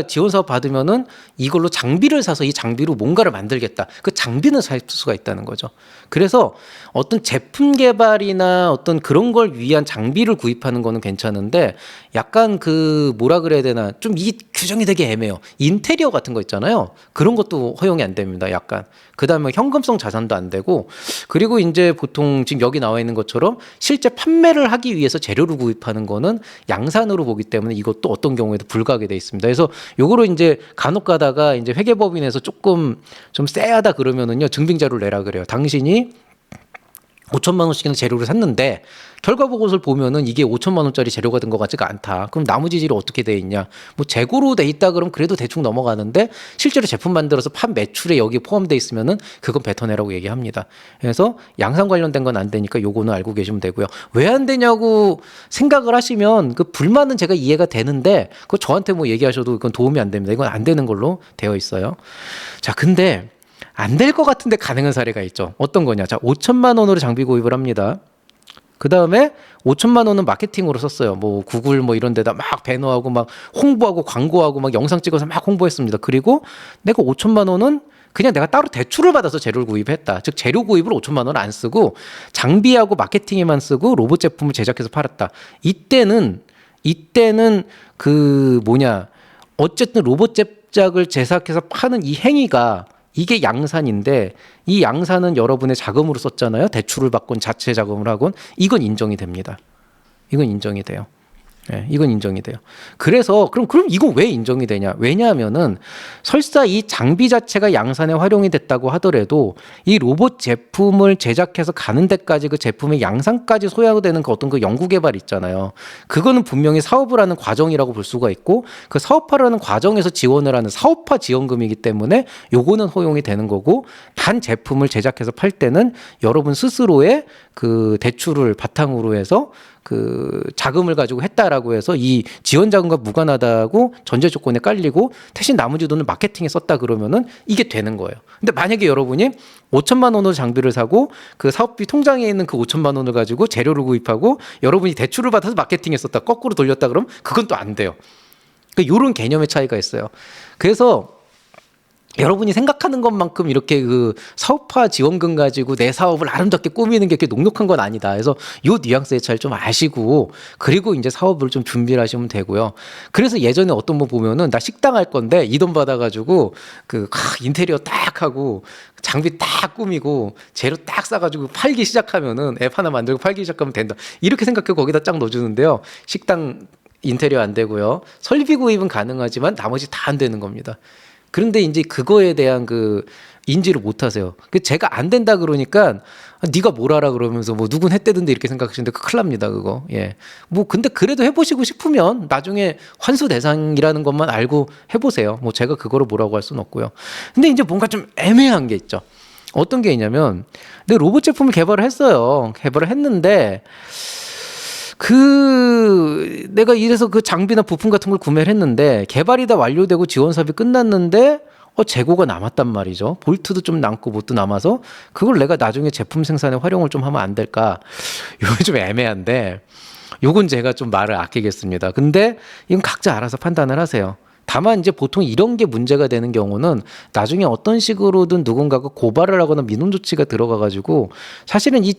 지원 사업 받으면은 이걸로 장비를 사서 이 장비로 뭔가를 만들겠다. 그 장비는 살 수가 있다는 거죠. 그래서 어떤 제품 개발이나 어떤 그런 걸 위한 장비를 구입하는 거는 괜찮은데 약간 그 뭐라 그래야 되나 좀 이 규정이 되게 애매해요. 인테리어 같은 거 있잖아요. 그런 것도 허용이 안 됩니다. 약간. 그다음에 현금성 자산도 안 되고 그리고 이제 보통 지금 여기 나와 있는 것처럼 실제 판매를 하기 위해서 재료를 구입하는 거는 양산으로 보기 때문에 이것도 어떤 경우에도 불가하게 돼 있습니다. 그래서 요거로 이제 간혹 가다가 이제 회계법인에서 조금 좀 쎄하다 그러면은요 증빙 자료를 내라 그래요. 당신이 5천만 원씩이나 재료를 샀는데 결과 보고서를 보면은 이게 5천만 원짜리 재료가 된 것 같지가 않다. 그럼 나머지 재료 어떻게 돼 있냐? 뭐 재고로 돼 있다 그러면 그래도 대충 넘어가는데 실제로 제품 만들어서 판 매출에 여기 포함돼 있으면은 그건 뱉어내라고 얘기합니다. 그래서 양산 관련된 건 안 되니까 요거는 알고 계시면 되고요. 왜 안 되냐고 생각을 하시면 그 불만은 제가 이해가 되는데 그거 저한테 뭐 얘기하셔도 그건 도움이 안 됩니다. 이건 안 되는 걸로 되어 있어요. 자, 근데 안 될 것 같은데 가능한 사례가 있죠. 어떤 거냐? 자, 5천만 원으로 장비 구입을 합니다. 그 다음에 5천만 원은 마케팅으로 썼어요. 뭐 구글 뭐 이런 데다 막 배너하고 막 홍보하고 광고하고 막 영상 찍어서 막 홍보했습니다. 그리고 내가 5천만 원은 그냥 내가 따로 대출을 받아서 재료를 구입했다. 즉 재료 구입을 5천만 원 안 쓰고 장비하고 마케팅에만 쓰고 로봇 제품을 제작해서 팔았다. 이때는 그 뭐냐 어쨌든 로봇 제작을 제작해서 파는 이 행위가 이게 양산인데 이 양산은 여러분의 자금으로 썼잖아요. 대출을 받건 자체 자금을 하건 이건 인정이 됩니다. 이건 인정이 돼요. 네, 이건 인정이 돼요. 그래서 그럼 이건 왜 인정이 되냐? 왜냐하면은 설사 이 장비 자체가 양산에 활용이 됐다고 하더라도 이 로봇 제품을 제작해서 가는 데까지 그 제품의 양산까지 소요되는 그 어떤 그 연구 개발 있잖아요. 그거는 분명히 사업을 하는 과정이라고 볼 수가 있고 그 사업화라는 과정에서 지원을 하는 사업화 지원금이기 때문에 요거는 허용이 되는 거고 단 제품을 제작해서 팔 때는 여러분 스스로의 그 대출을 바탕으로 해서 그 자금을 가지고 했다라고 해서 이 지원 자금과 무관하다고 전제 조건에 깔리고 대신 나머지 돈을 마케팅에 썼다 그러면은 이게 되는 거예요. 근데 만약에 여러분이 5천만 원으로 장비를 사고 그 사업비 통장에 있는 그 5천만 원을 가지고 재료를 구입하고 여러분이 대출을 받아서 마케팅에 썼다 거꾸로 돌렸다 그러면 그건 또 안 돼요. 그러니까 이런 개념의 차이가 있어요. 그래서 여러분이 생각하는 것만큼 이렇게 그 사업화 지원금 가지고 내 사업을 아름답게 꾸미는 게 그렇게 녹록한 건 아니다. 그래서 요 뉘앙스의 차이를 좀 아시고 그리고 이제 사업을 좀 준비를 하시면 되고요. 그래서 예전에 어떤 분 보면은 나 식당 할 건데 이 돈 받아가지고 그 인테리어 딱 하고 장비 딱 꾸미고 재료 딱 싸가지고 팔기 시작하면은 앱 하나 만들고 팔기 시작하면 된다. 이렇게 생각해 거기다 쫙 넣어주는데요. 식당 인테리어 안 되고요. 설비 구입은 가능하지만 나머지 다 안 되는 겁니다. 그런데 이제 그거에 대한 그 인지를 못 하세요. 제가 안 된다 그러니까 네가 뭘 알아 그러면서 뭐 누군 했대던데 이렇게 생각하시는데 큰일 납니다, 그거. 예. 뭐 근데 그래도 해보시고 싶으면 나중에 환수 대상이라는 것만 알고 해보세요. 뭐 제가 그거를 뭐라고 할 수는 없고요. 근데 이제 뭔가 좀 애매한 게 있죠. 어떤 게 있냐면 내 로봇 제품을 개발을 했어요. 개발을 했는데 내가 이래서 그 장비나 부품 같은 걸 구매를 했는데 개발이 다 완료되고 지원 사업이 끝났는데 재고가 남았단 말이죠. 볼트도 좀 남고 뭣도 남아서 그걸 내가 나중에 제품 생산에 활용을 좀 하면 안 될까? 이거 좀 애매한데 요건 제가 좀 말을 아끼겠습니다. 근데 이건 각자 알아서 판단을 하세요. 다만 이제 보통 이런 게 문제가 되는 경우는 나중에 어떤 식으로든 누군가가 고발을 하거나 민원 조치가 들어가가지고 사실은 이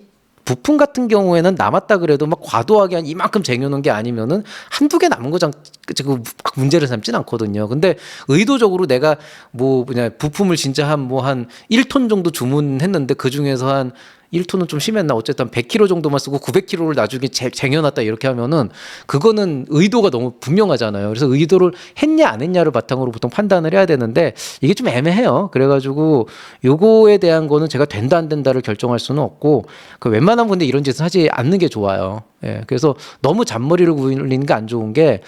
부품 같은 경우에는 남았다 그래도 막 과도하게 한 이만큼 쟁여놓은 게 아니면은 한두 개 남은 거장 지금 문제를 삼진 않거든요. 근데 의도적으로 내가 뭐 그냥 부품을 진짜 한 1톤 정도 주문했는데 그 중에서 한 1톤은 좀 심했나 어쨌든 100kg 정도만 쓰고 900kg를 나중에 쟁여놨다 이렇게 하면은 그거는 의도가 너무 분명하잖아요. 그래서 의도를 했냐 안 했냐를 바탕으로 보통 판단을 해야 되는데 이게 좀 애매해요. 그래가지고 요거에 대한 거는 제가 된다 안 된다를 결정할 수는 없고 그 웬만한 분들 이런 짓은 하지 않는 게 좋아요. 예, 그래서 너무 잔머리를 굴리는 게 안 좋은 게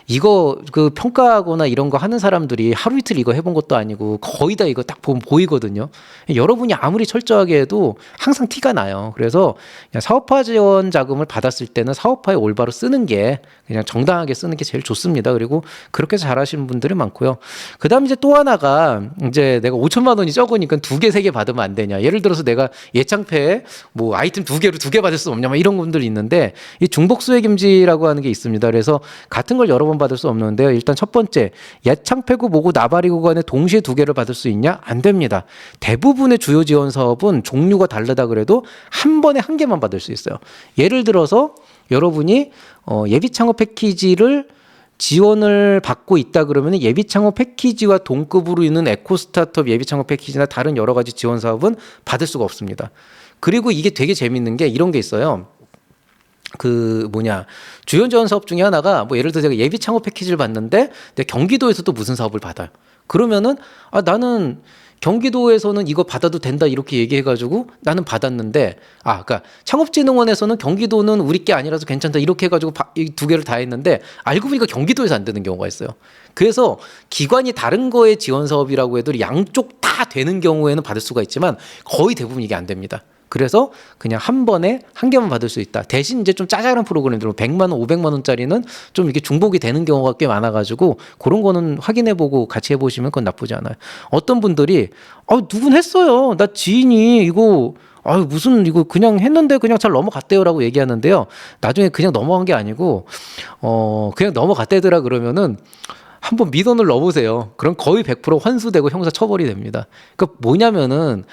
이거 그 평가하거나 이런 거 하는 사람들이 하루 이틀 이거 해본 것도 아니고 거의 다 이거 딱 보면 보이거든요. 여러분이 아무리 철저하게 해도 항상 티가 나요. 그래서 그냥 사업화 지원 자금을 받았을 때는 사업화에 올바로 쓰는 게 그냥 정당하게 쓰는 게 제일 좋습니다. 그리고 그렇게 잘하시는 분들이 많고요. 그다음 이제 또 하나가 이제 내가 5천만 원이 적으니까 2개, 3개 받으면 안 되냐. 예를 들어서 내가 예창패에 뭐 아이템 2개 받을 수 없냐. 막 이런 분들이 있는데 이 중복 수혜 금지라고 하는 게 있습니다. 그래서 같은 걸 여러 번 받을 수 없는데요. 일단 첫 번째, 예창패구 모구 나발이구 간에 동시에 2개를 받을 수 있냐? 안 됩니다. 대부분의 주요 지원 사업은 종류가 다르다 그래도 한 번에 1개만 받을 수 있어요. 예를 들어서 여러분이 예비 창업 패키지를 지원을 받고 있다 그러면 예비 창업 패키지와 동급으로 있는 에코 스타트업 예비 창업 패키지나 다른 여러 가지 지원 사업은 받을 수가 없습니다. 그리고 이게 되게 재밌는 게 이런 게 있어요. 주요 지원 사업 중에 하나가 뭐 예를 들어 제가 예비 창업 패키지를 받는데 내 경기도에서도 무슨 사업을 받아요. 그러면은 나는 경기도에서는 이거 받아도 된다 이렇게 얘기해가지고 나는 받았는데 그러니까 창업진흥원에서는 경기도는 우리 게 아니라서 괜찮다 이렇게 해가지고 이 2개를 다 했는데 알고 보니까 경기도에서 안 되는 경우가 있어요. 그래서 기관이 다른 거에 지원 사업이라고 해도 양쪽 다 되는 경우에는 받을 수가 있지만 거의 대부분 이게 안 됩니다. 그래서 그냥 한 번에 1개만 받을 수 있다. 대신 이제 좀 짜잘한 프로그램들 100만 원, 500만 원짜리는 좀 이게 중복이 되는 경우가 꽤 많아가지고 그런 거는 확인해보고 같이 해보시면 그건 나쁘지 않아요. 어떤 분들이 누군 했어요. 나 지인이 이거 무슨 이거 그냥 했는데 그냥 잘 넘어갔대요라고 얘기하는데요. 나중에 그냥 넘어간 게 아니고 그냥 넘어갔대더라 그러면은 한번 민원을 넣어보세요. 그럼 거의 100% 환수되고 형사 처벌이 됩니다. 그러니까 뭐냐면은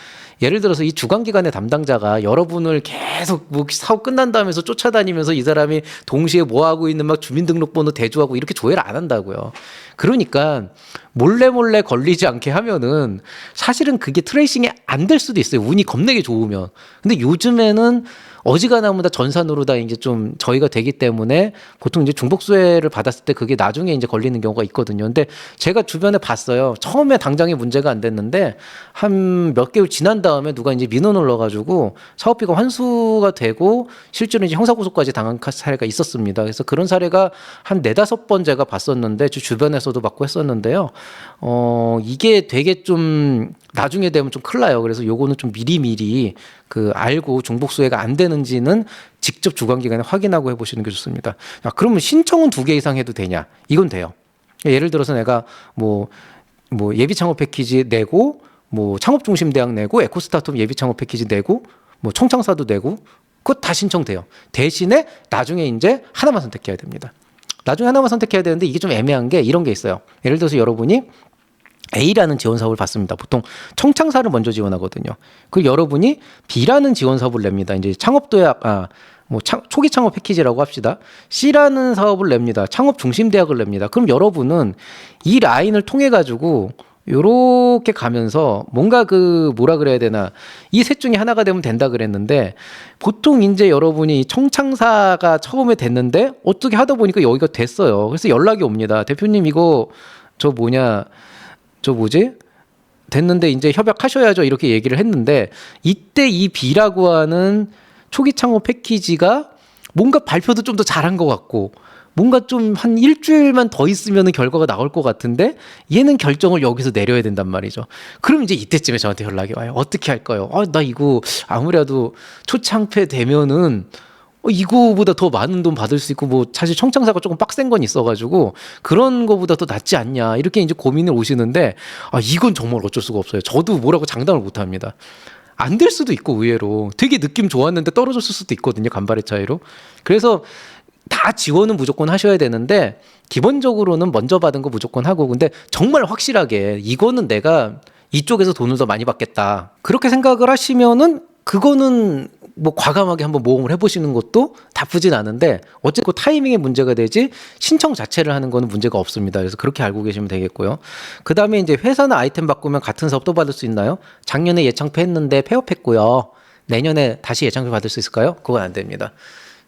예를 들어서 이 주관기관의 담당자가 여러분을 계속 뭐 사업 끝난다면서 쫓아다니면서 이 사람이 동시에 뭐 하고 있는 막 주민등록번호 대조하고 이렇게 조회를 안 한다고요. 그러니까 몰래 걸리지 않게 하면은 사실은 그게 트레이싱이 안 될 수도 있어요. 운이 겁나게 좋으면. 근데 요즘에는 어지간하면 다 전산으로 다 이제 좀 저희가 되기 때문에 보통 이제 중복수혜를 받았을 때 그게 나중에 이제 걸리는 경우가 있거든요. 근데 제가 주변에 봤어요. 처음에 당장에 문제가 안 됐는데 한 몇 개월 지난 다음에 누가 이제 민원을 넣어가지고 사업비가 환수가 되고 실제로 이제 형사고소까지 당한 사례가 있었습니다. 그래서 그런 사례가 한 4-5번 제가 봤었는데 주변에서도 받고 했었는데요. 이게 되게 좀 나중에 되면 좀 큰일 나요. 그래서 요거는 좀 미리미리 알고 중복수혜가 안 되는지는 직접 주관기관에 확인하고 해보시는 게 좋습니다. 그러면 신청은 2개 이상 해도 되냐? 이건 돼요. 예를 들어서 내가 뭐 예비 창업 패키지 내고 뭐 창업중심대학 내고 에코스타트업 예비 창업 패키지 내고 뭐 총창사도 내고 그거 다 신청돼요. 대신에 나중에 이제 하나만 선택해야 됩니다. 나중에 하나만 선택해야 되는데 이게 좀 애매한 게 이런 게 있어요. 예를 들어서 여러분이 A라는 지원 사업을 받습니다. 보통 청창사를 먼저 지원하거든요. 그리고 여러분이 B라는 지원 사업을 냅니다. 이제 창업도약 초기 창업 패키지라고 합시다. C라는 사업을 냅니다. 창업 중심 대학을 냅니다. 그럼 여러분은 이 라인을 통해 가지고 요렇게 가면서 뭔가 뭐라 그래야 되나, 이 셋 중에 하나가 되면 된다 그랬는데, 보통 이제 여러분이 청창사가 처음에 됐는데 어떻게 하다 보니까 여기가 됐어요. 그래서 연락이 옵니다. 대표님 이거 됐는데 이제 협약하셔야죠, 이렇게 얘기를 했는데, 이때 이 B라고 하는 초기 창업 패키지가 뭔가 발표도 좀 더 잘한 것 같고, 뭔가 좀 한 일주일만 더 있으면 결과가 나올 것 같은데 얘는 결정을 여기서 내려야 된단 말이죠. 그럼 이제 이때쯤에 저한테 연락이 와요. 어떻게 할까요? 나 이거 아무래도 초창패 되면은 이거보다 더 많은 돈 받을 수 있고, 사실 청창사가 조금 빡센 건 있어가지고 그런 거보다 더 낫지 않냐, 이렇게 이제 고민을 오시는데, 이건 정말 어쩔 수가 없어요. 저도 뭐라고 장담을 못 합니다. 안 될 수도 있고, 의외로 되게 느낌 좋았는데 떨어졌을 수도 있거든요, 간발의 차이로. 그래서 다 지원은 무조건 하셔야 되는데, 기본적으로는 먼저 받은 거 무조건 하고, 근데 정말 확실하게 이거는 내가 이쪽에서 돈을 더 많이 받겠다, 그렇게 생각을 하시면은 그거는 과감하게 한번 모험을 해보시는 것도 나쁘진 않은데, 어쨌든 타이밍에 문제가 되지 신청 자체를 하는 거는 문제가 없습니다. 그래서 그렇게 알고 계시면 되겠고요. 그 다음에 이제 회사나 아이템 바꾸면 같은 사업 또 받을 수 있나요? 작년에 예창패 했는데 폐업했고요. 내년에 다시 예창패 받을 수 있을까요? 그건 안 됩니다.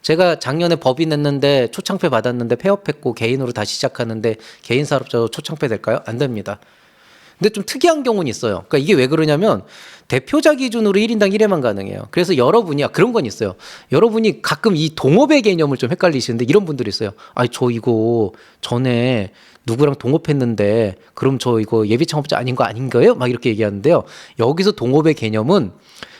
제가 작년에 법인 냈는데 초창패 받았는데 폐업했고 개인으로 다시 시작하는데 개인 사업자로 초창패 될까요? 안 됩니다. 근데 좀 특이한 경우는 있어요. 그러니까 이게 왜 그러냐면 대표자 기준으로 1인당 1회만 가능해요. 그래서 여러분이 그런 건 있어요. 여러분이 가끔 이 동업의 개념을 좀 헷갈리시는데, 이런 분들이 있어요. 저 이거 전에 누구랑 동업했는데 그럼 저 이거 예비 창업자 아닌 거 아닌가요? 막 이렇게 얘기하는데요. 여기서 동업의 개념은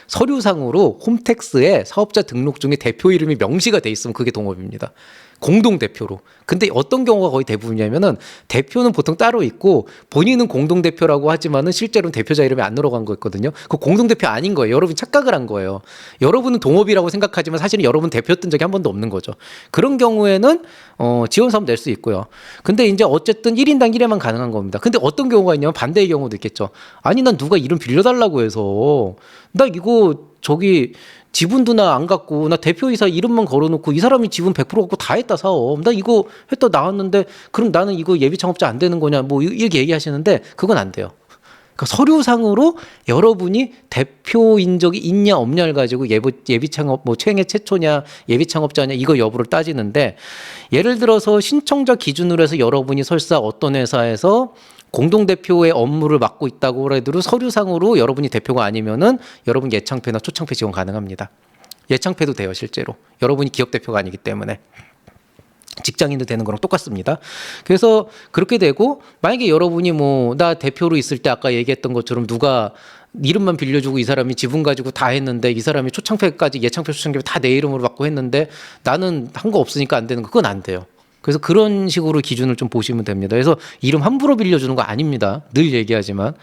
서류상으로 홈택스에 사업자 등록 중에 대표 이름이 명시가 돼 있으면 그게 동업입니다. 공동대표로. 근데 어떤 경우가 거의 대부분이냐면은 대표는 보통 따로 있고 본인은 공동대표라고 하지만은 실제로는 대표자 이름이 안 들어간 거 있거든요. 그 공동대표 아닌 거예요. 여러분이 착각을 한 거예요. 여러분은 동업이라고 생각하지만 사실은 여러분 대표였던 적이 한 번도 없는 거죠. 그런 경우에는 지원 사업 낼 수 있고요. 근데 이제 어쨌든 1인당 1회만 가능한 겁니다. 근데 어떤 경우가 있냐면 반대의 경우도 있겠죠. 아니 난 누가 이름 빌려달라고 해서 나 이거 지분도 나 안 갖고, 나 대표이사 이름만 걸어놓고 이 사람이 지분 100% 갖고 다 했다 사업, 나 이거 했다 나왔는데 그럼 나는 이거 예비 창업자 안 되는 거냐, 이렇게 얘기하시는데 그건 안 돼요. 그러니까 서류상으로 여러분이 대표인 적이 있냐 없냐를 가지고 예비 창업 최애 최초냐 예비 창업자냐 이거 여부를 따지는데, 예를 들어서 신청자 기준으로 해서 여러분이 설사 어떤 회사에서 공동대표의 업무를 맡고 있다고 해도 서류상으로 여러분이 대표가 아니면은 여러분 예창패나 초창패 지원 가능합니다. 예창패도 돼요, 실제로. 여러분이 기업 대표가 아니기 때문에. 직장인도 되는 거랑 똑같습니다. 그래서 그렇게 되고, 만약에 여러분이 나 대표로 있을 때 아까 얘기했던 것처럼 누가 이름만 빌려주고 이 사람이 지분 가지고 다 했는데 이 사람이 초창패까지 예창패 초창패 다 내 이름으로 받고 했는데 나는 한 거 없으니까 안 되는 거, 그건 안 돼요. 그래서 그런 식으로 기준을 좀 보시면 됩니다. 그래서 이름 함부로 빌려주는 거 아닙니다. 늘 얘기하지만.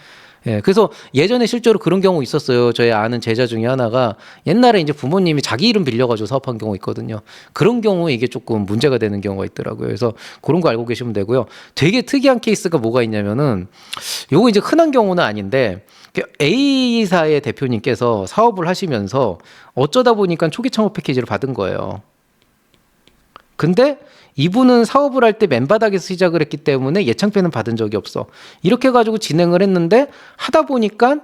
그래서 예전에 실제로 그런 경우 있었어요. 저희 아는 제자 중에 하나가 옛날에 이제 부모님이 자기 이름 빌려가지고 사업한 경우 있거든요. 그런 경우에 이게 조금 문제가 되는 경우가 있더라고요. 그래서 그런 거 알고 계시면 되고요. 되게 특이한 케이스가 뭐가 있냐면은, 요거 이제 흔한 경우는 아닌데, A사의 대표님께서 사업을 하시면서 어쩌다 보니까 초기 창업 패키지를 받은 거예요. 근데 이분은 사업을 할 때 맨바닥에서 시작을 했기 때문에 예창패는 받은 적이 없어. 이렇게 해가지고 진행을 했는데 하다 보니까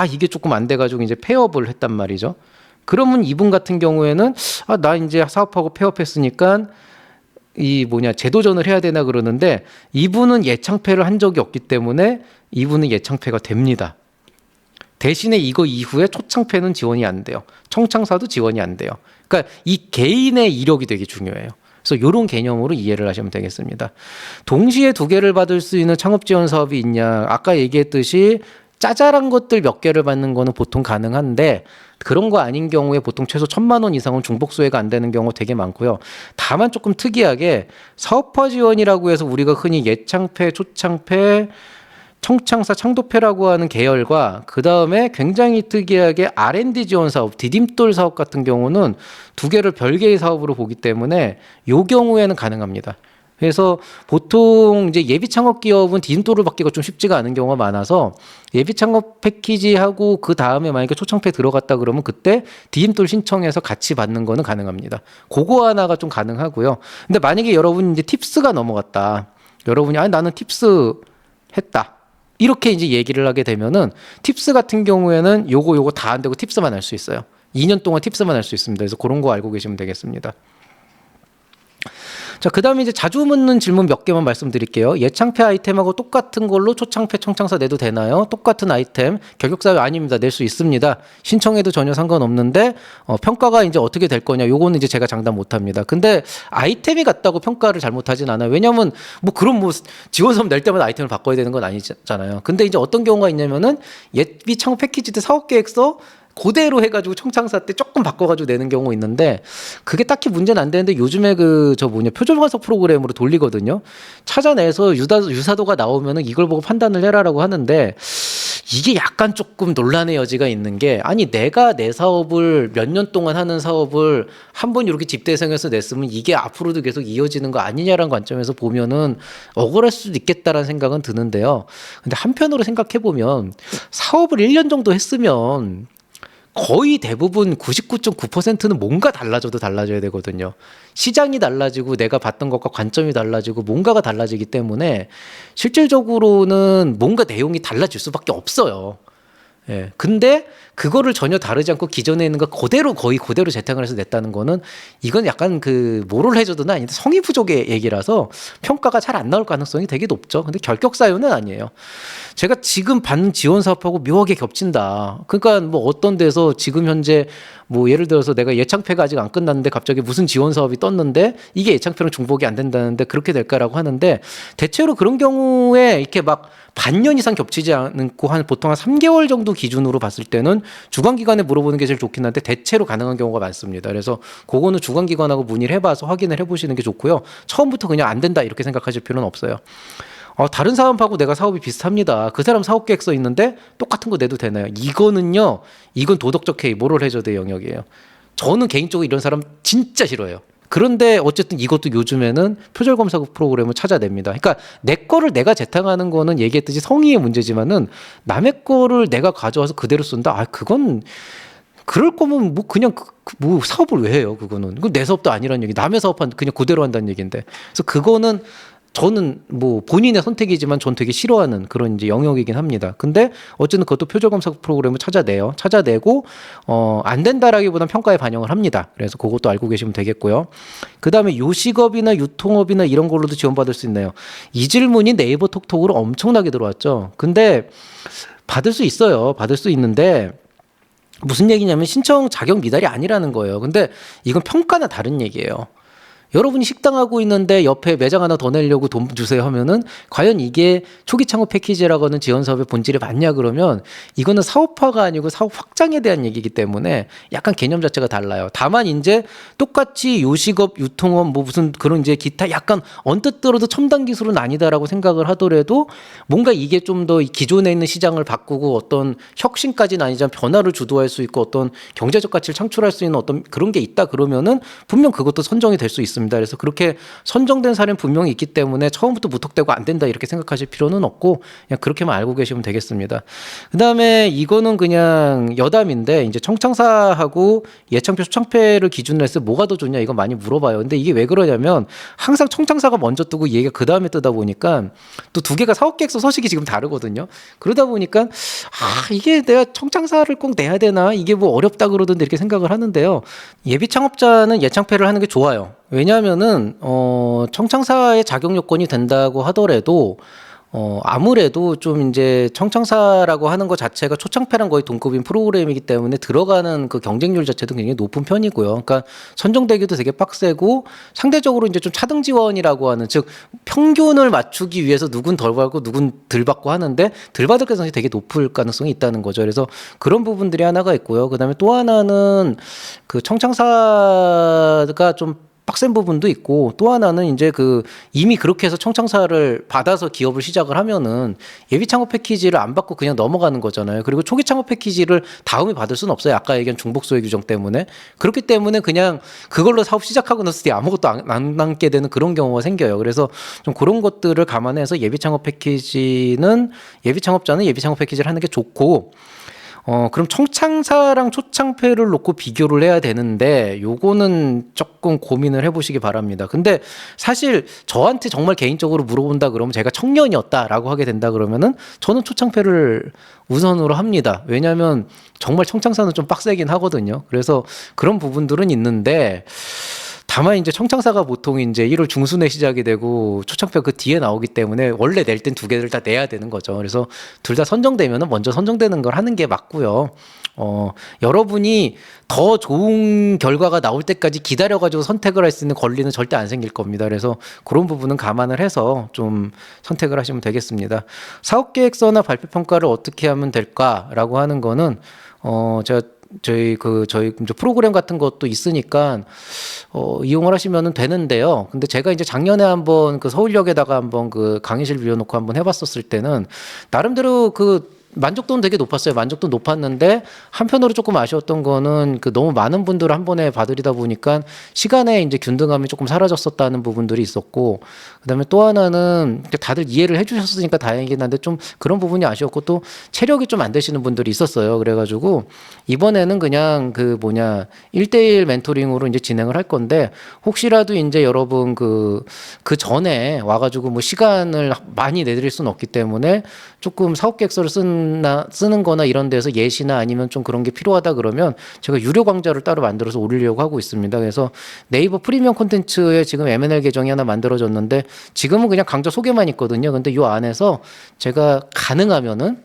이게 조금 안 돼가지고 이제 폐업을 했단 말이죠. 그러면 이분 같은 경우에는 나 이제 사업하고 폐업했으니까 재도전을 해야 되나 그러는데, 이분은 예창패를 한 적이 없기 때문에 이분은 예창패가 됩니다. 대신에 이거 이후에 초창패는 지원이 안 돼요. 청창사도 지원이 안 돼요. 그러니까 이 개인의 이력이 되게 중요해요. 그래서 이런 개념으로 이해를 하시면 되겠습니다. 동시에 두 개를 받을 수 있는 창업 지원 사업이 있냐? 아까 얘기했듯이 짜잘한 것들 몇 개를 받는 거는 보통 가능한데, 그런 거 아닌 경우에 보통 최소 1,000만 원 이상은 중복수혜가 안 되는 경우가 되게 많고요. 다만 조금 특이하게 사업화 지원이라고 해서 우리가 흔히 예창패, 초창패, 청창사, 창도패라고 하는 계열과 그 다음에 굉장히 특이하게 R&D 지원 사업, 디딤돌 사업 같은 경우는 두 개를 별개의 사업으로 보기 때문에 이 경우에는 가능합니다. 그래서 보통 이제 예비 창업 기업은 디딤돌을 받기가 좀 쉽지가 않은 경우가 많아서 예비 창업 패키지하고 그 다음에 만약에 초창패 들어갔다 그러면 그때 디딤돌 신청해서 같이 받는 거는 가능합니다. 그거 하나가 좀 가능하고요. 근데 만약에 여러분 이제 팁스가 넘어갔다. 여러분이 아니 나는 팁스 했다. 이렇게 이제 얘기를 하게 되면은 팁스 같은 경우에는 요거 다 안 되고 팁스만 할 수 있어요. 2년 동안 팁스만 할 수 있습니다. 그래서 그런 거 알고 계시면 되겠습니다. 자, 그 다음에 이제 자주 묻는 질문 몇 개만 말씀드릴게요. 예창패 아이템하고 똑같은 걸로 초창패 청창사 내도 되나요? 똑같은 아이템 결격사유 아닙니다. 낼 수 있습니다. 신청해도 전혀 상관없는데 평가가 이제 어떻게 될 거냐? 요거는 이제 제가 장담 못합니다. 근데 아이템이 같다고 평가를 잘못하진 않아요. 왜냐하면 뭐 그런 뭐 지원서문 낼 때마다 아이템을 바꿔야 되는 건 아니잖아요. 근데 이제 어떤 경우가 있냐면은 예비 창업 패키지 때 사업계획서 그대로 해가지고 청창사 때 조금 바꿔가지고 내는 경우 있는데 그게 딱히 문제는 안 되는데 요즘에 표절 분석 프로그램으로 돌리거든요. 찾아내서 유사도가 나오면은 이걸 보고 판단을 해라라고 하는데 이게 약간 조금 논란의 여지가 있는 게 아니 내가 내 사업을 몇 년 동안 하는 사업을 한 번 이렇게 집대성해서 냈으면 이게 앞으로도 계속 이어지는 거 아니냐라는 관점에서 보면은 억울할 수도 있겠다라는 생각은 드는데요. 근데 한편으로 생각해 보면 사업을 1년 정도 했으면 거의 대부분 99.9%는 뭔가 달라져도 달라져야 되거든요. 시장이 달라지고 내가 봤던 것과 관점이 달라지고 뭔가가 달라지기 때문에 실질적으로는 뭔가 내용이 달라질 수밖에 없어요. 예. 근데 그거를 전혀 다르지 않고 기존에 있는 거 거의 그대로 재탕을 해서 냈다는 거는 이건 약간 뭐를 해줘도는 아닌데 성의 부족의 얘기라서 평가가 잘 안 나올 가능성이 되게 높죠. 근데 결격 사유는 아니에요. 제가 지금 받는 지원 사업하고 묘하게 겹친다. 그러니까 뭐 어떤 데서 지금 현재 뭐 예를 들어서 내가 예창패가 아직 안 끝났는데 갑자기 무슨 지원 사업이 떴는데 이게 예창패랑 중복이 안 된다는데 그렇게 될까라고 하는데 대체로 그런 경우에 이렇게 막 반년 이상 겹치지 않고 보통 한 3개월 정도 기준으로 봤을 때는 주관기관에 물어보는 게 제일 좋긴 한데 대체로 가능한 경우가 많습니다. 그래서 그거는 주관기관하고 문의를 해봐서 확인을 해보시는 게 좋고요. 처음부터 그냥 안 된다 이렇게 생각하실 필요는 없어요. 다른 사람하고 내가 사업이 비슷합니다. 그 사람 사업 계획서 있는데 똑같은 거 내도 되나요? 이건 도덕적 해이, 모럴 해저드의 영역이에요. 저는 개인적으로 이런 사람 진짜 싫어해요. 그런데 어쨌든 이것도 요즘에는 표절 검사 프로그램을 찾아냅니다. 그러니까 내 거를 내가 재탕하는 거는 얘기했듯이 성의의 문제지만은 남의 거를 내가 가져와서 그대로 쓴다. 그건 그럴 거면 뭐 그냥 뭐 사업을 왜 해요? 그거는 내 사업도 아니란 얘기. 남의 사업한 그냥 그대로 한다는 얘기인데. 그래서 그거는 저는 뭐 본인의 선택이지만 전 되게 싫어하는 그런 이제 영역이긴 합니다. 근데 어쨌든 그것도 표절 검사 프로그램을 찾아내요. 찾아내고 안 된다라기보다는 평가에 반영을 합니다. 그래서 그것도 알고 계시면 되겠고요. 그다음에 요식업이나 유통업이나 이런 걸로도 지원받을 수 있나요? 이 질문이 네이버 톡톡으로 엄청나게 들어왔죠. 근데 받을 수 있어요. 받을 수 있는데 무슨 얘기냐면 신청 자격 미달이 아니라는 거예요. 근데 이건 평가나 다른 얘기예요. 여러분이 식당 하고 있는데 옆에 매장 하나 더 내려고 돈 주세요 하면은 과연 이게 초기 창업 패키지라고 하는 지원 사업의 본질이 맞냐 그러면 이거는 사업화가 아니고 사업 확장에 대한 얘기이기 때문에 약간 개념 자체가 달라요. 다만 이제 똑같이 요식업, 유통업 뭐 무슨 그런 이제 기타 약간 언뜻 들어도 첨단 기술은 아니다라고 생각을 하더라도 뭔가 이게 좀 더 기존에 있는 시장을 바꾸고 어떤 혁신까지는 아니지만 변화를 주도할 수 있고 어떤 경제적 가치를 창출할 수 있는 어떤 그런 게 있다 그러면은 분명 그것도 선정이 될 수 있습니다. 그래서 그렇게 선정된 사례는 분명히 있기 때문에 처음부터 무턱대고 안 된다 이렇게 생각하실 필요는 없고 그냥 그렇게만 알고 계시면 되겠습니다. 그다음에 이거는 그냥 여담인데 이제 청창사하고 예창패 초창패를 기준으로 해서 뭐가 더 좋냐 이거 많이 물어봐요. 근데 이게 왜 그러냐면 항상 청창사가 먼저 뜨고 얘가 그 다음에 뜨다 보니까 또 두 개가 사업계획서 서식이 지금 다르거든요. 그러다 보니까 이게 내가 청창사를 꼭 내야 되나 이게 뭐 어렵다 그러던데 이렇게 생각을 하는데요. 예비 창업자는 예창패를 하는 게 좋아요. 왜냐하면은 청창사의 자격 요건이 된다고 하더라도 아무래도 좀 이제 청창사라고 하는 것 자체가 초창패랑 거의 동급인 프로그램이기 때문에 들어가는 그 경쟁률 자체도 굉장히 높은 편이고요. 그러니까 선정되기도 되게 빡세고 상대적으로 이제 좀 차등 지원이라고 하는 즉 평균을 맞추기 위해서 누군 덜 받고 누군 덜 받고 하는데 덜 받을 가능성이 되게 높을 가능성이 있다는 거죠. 그래서 그런 부분들이 하나가 있고요. 그다음에 또 하나는 그 청창사가 좀 빡센 부분도 있고, 또 하나는 이제 그 이미 그렇게 해서 청창사를 받아서 기업을 시작을 하면은 예비 창업 패키지를 안 받고 그냥 넘어가는 거잖아요. 그리고 초기 창업 패키지를 다음에 받을 수는 없어요. 아까 얘기한 중복소액 규정 때문에. 그렇기 때문에 그냥 그걸로 사업 시작하고 났을 때 아무것도 안 남게 되는 그런 경우가 생겨요. 그래서 좀 그런 것들을 감안해서 예비 창업 패키지는 예비 창업자는 예비 창업 패키지를 하는 게 좋고, 그럼 청창사랑 초창패를 놓고 비교를 해야 되는데 요거는 조금 고민을 해보시기 바랍니다. 근데 사실 저한테 정말 개인적으로 물어본다 그러면 제가 청년이었다라고 하게 된다 그러면은 저는 초창패를 우선으로 합니다. 왜냐하면 정말 청창사는 좀 빡세긴 하거든요. 그래서 그런 부분들은 있는데, 다만 이제 청창사가 보통 이제 1월 중순에 시작이 되고 초창패 그 뒤에 나오기 때문에 원래 낼 땐 두 개를 다 내야 되는 거죠. 그래서 둘 다 선정되면은 먼저 선정되는 걸 하는 게 맞고요. 여러분이 더 좋은 결과가 나올 때까지 기다려가지고 선택을 할 수 있는 권리는 절대 안 생길 겁니다. 그래서 그런 부분은 감안을 해서 좀 선택을 하시면 되겠습니다. 사업계획서나 발표평가를 어떻게 하면 될까라고 하는 거는 제가 저희 이제 프로그램 같은 것도 있으니까 이용을 하시면 되는데요. 근데 제가 이제 작년에 한번 그 서울역에다가 한번 그 강의실 빌려놓고 한번 해봤었을 때는 나름대로 그 만족도는 되게 높았어요. 만족도 높았는데 한편으로 조금 아쉬웠던 거는 그 너무 많은 분들을 한 번에 봐드리다 보니까 시간에 이제 균등함이 조금 사라졌었다는 부분들이 있었고, 그다음에 또 하나는 다들 이해를 해주셨으니까 다행이긴 한데 좀 그런 부분이 아쉬웠고, 또 체력이 좀 안 되시는 분들이 있었어요. 그래가지고 이번에는 그냥 그 1대1 멘토링으로 이제 진행을 할 건데, 혹시라도 이제 여러분 그 전에 와가지고 뭐 시간을 많이 내드릴 수는 없기 때문에 조금 사업계획서를 쓰는 거나 이런 데서 예시나 아니면 좀 그런 게 필요하다 그러면 제가 유료 강좌를 따로 만들어서 올리려고 하고 있습니다. 그래서 네이버 프리미엄 콘텐츠에 지금 M&L 계정이 하나 만들어졌는데 지금은 그냥 강좌 소개만 있거든요. 근데 이 안에서 제가 가능하면은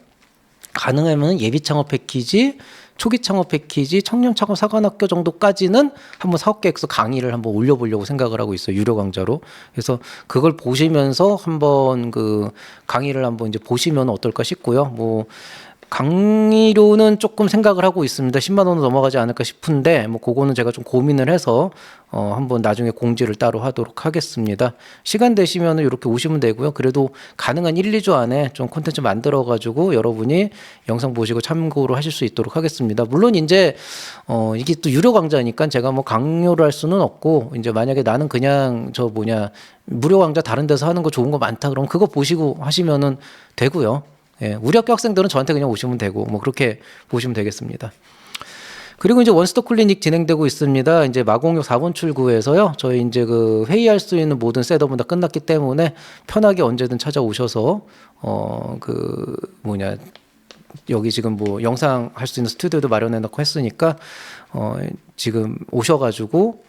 예비 창업 패키지, 초기 창업 패키지, 청년 창업 사관학교 정도까지는 한번 사업계획서 강의를 한번 올려보려고 생각을 하고 있어요. 유료 강좌로. 그래서 그걸 보시면서 한번 그 강의를 한번 이제 보시면 어떨까 싶고요. 뭐 강의료는 조금 생각을 하고 있습니다. 10만 원은 넘어가지 않을까 싶은데 뭐 그거는 제가 좀 고민을 해서 한번 나중에 공지를 따로 하도록 하겠습니다. 시간 되시면 이렇게 오시면 되고요. 그래도 가능한 1, 2주 안에 좀 콘텐츠 만들어 가지고 여러분이 영상 보시고 참고로 하실 수 있도록 하겠습니다. 물론 이제 이게 또 유료 강좌니까 제가 뭐 강요를 할 수는 없고, 이제 만약에 나는 그냥 무료 강좌 다른 데서 하는 거 좋은 거 많다 그러면 그거 보시고 하시면은 되고요. 예, 우리 학교 학생들은 저한테 그냥 오시면 되고 뭐 그렇게 보시면 되겠습니다. 그리고 이제 원스톱 클리닉 진행되고 있습니다. 이제 마곡역 4번 출구에서요. 저희 이제 그 회의할 수 있는 모든 셋업은 다 끝났기 때문에 편하게 언제든 찾아오셔서 여기 지금 뭐 영상 할 수 있는 스튜디오도 마련해 놓고 했으니까 지금 오셔가지고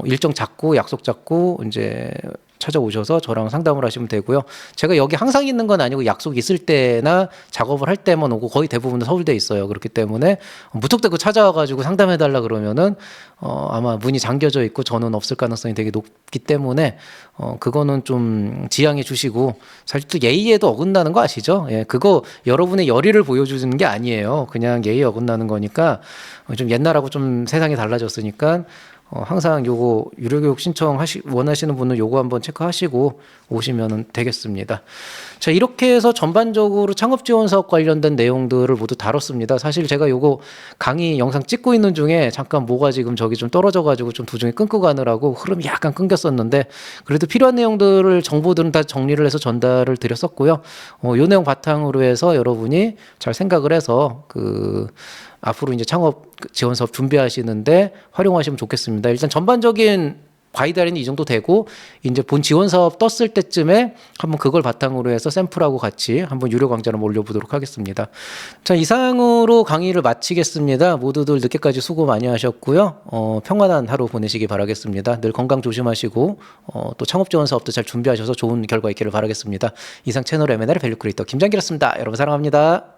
일정 잡고 약속 잡고 이제 찾아오셔서 저랑 상담을 하시면 되고요. 제가 여기 항상 있는 건 아니고 약속 있을 때나 작업을 할 때만 오고 거의 대부분 서울대에 있어요. 그렇기 때문에 무턱대고 찾아와가지고 상담해달라 그러면은 아마 문이 잠겨져 있고 저는 없을 가능성이 되게 높기 때문에 그거는 좀 지양해 주시고, 사실 또 예의에도 어긋나는 거 아시죠? 예, 그거 여러분의 열의를 보여주는 게 아니에요. 그냥 예의에 어긋나는 거니까 좀 옛날하고 좀 세상이 달라졌으니까 항상 요거 유료교육 원하시는 분은 요거 한번 체크하시고 오시면 되겠습니다. 자, 이렇게 해서 전반적으로 창업지원사업 관련된 내용들을 모두 다뤘습니다. 사실 제가 요거 강의 영상 찍고 있는 중에 잠깐 뭐가 지금 저기 좀 떨어져가지고 좀 도중에 끊고 가느라고 흐름이 약간 끊겼었는데, 그래도 필요한 내용들을 정보들은 다 정리를 해서 전달을 드렸었고요. 요 내용 바탕으로 해서 여러분이 잘 생각을 해서 앞으로 이제 창업 지원 사업 준비하시는데 활용하시면 좋겠습니다. 일단 전반적인 가이드라인이 이 정도 되고, 이제 본 지원 사업 떴을 때쯤에 한번 그걸 바탕으로 해서 샘플하고 같이 한번 유료 강좌를 올려보도록 하겠습니다. 자, 이상으로 강의를 마치겠습니다. 모두들 늦게까지 수고 많이 하셨고요. 평안한 하루 보내시기 바라겠습니다. 늘 건강 조심하시고 또 창업 지원 사업도 잘 준비하셔서 좋은 결과 있기를 바라겠습니다. 이상 채널 M&L 밸류 크리에이터 김장기였습니다. 여러분 사랑합니다.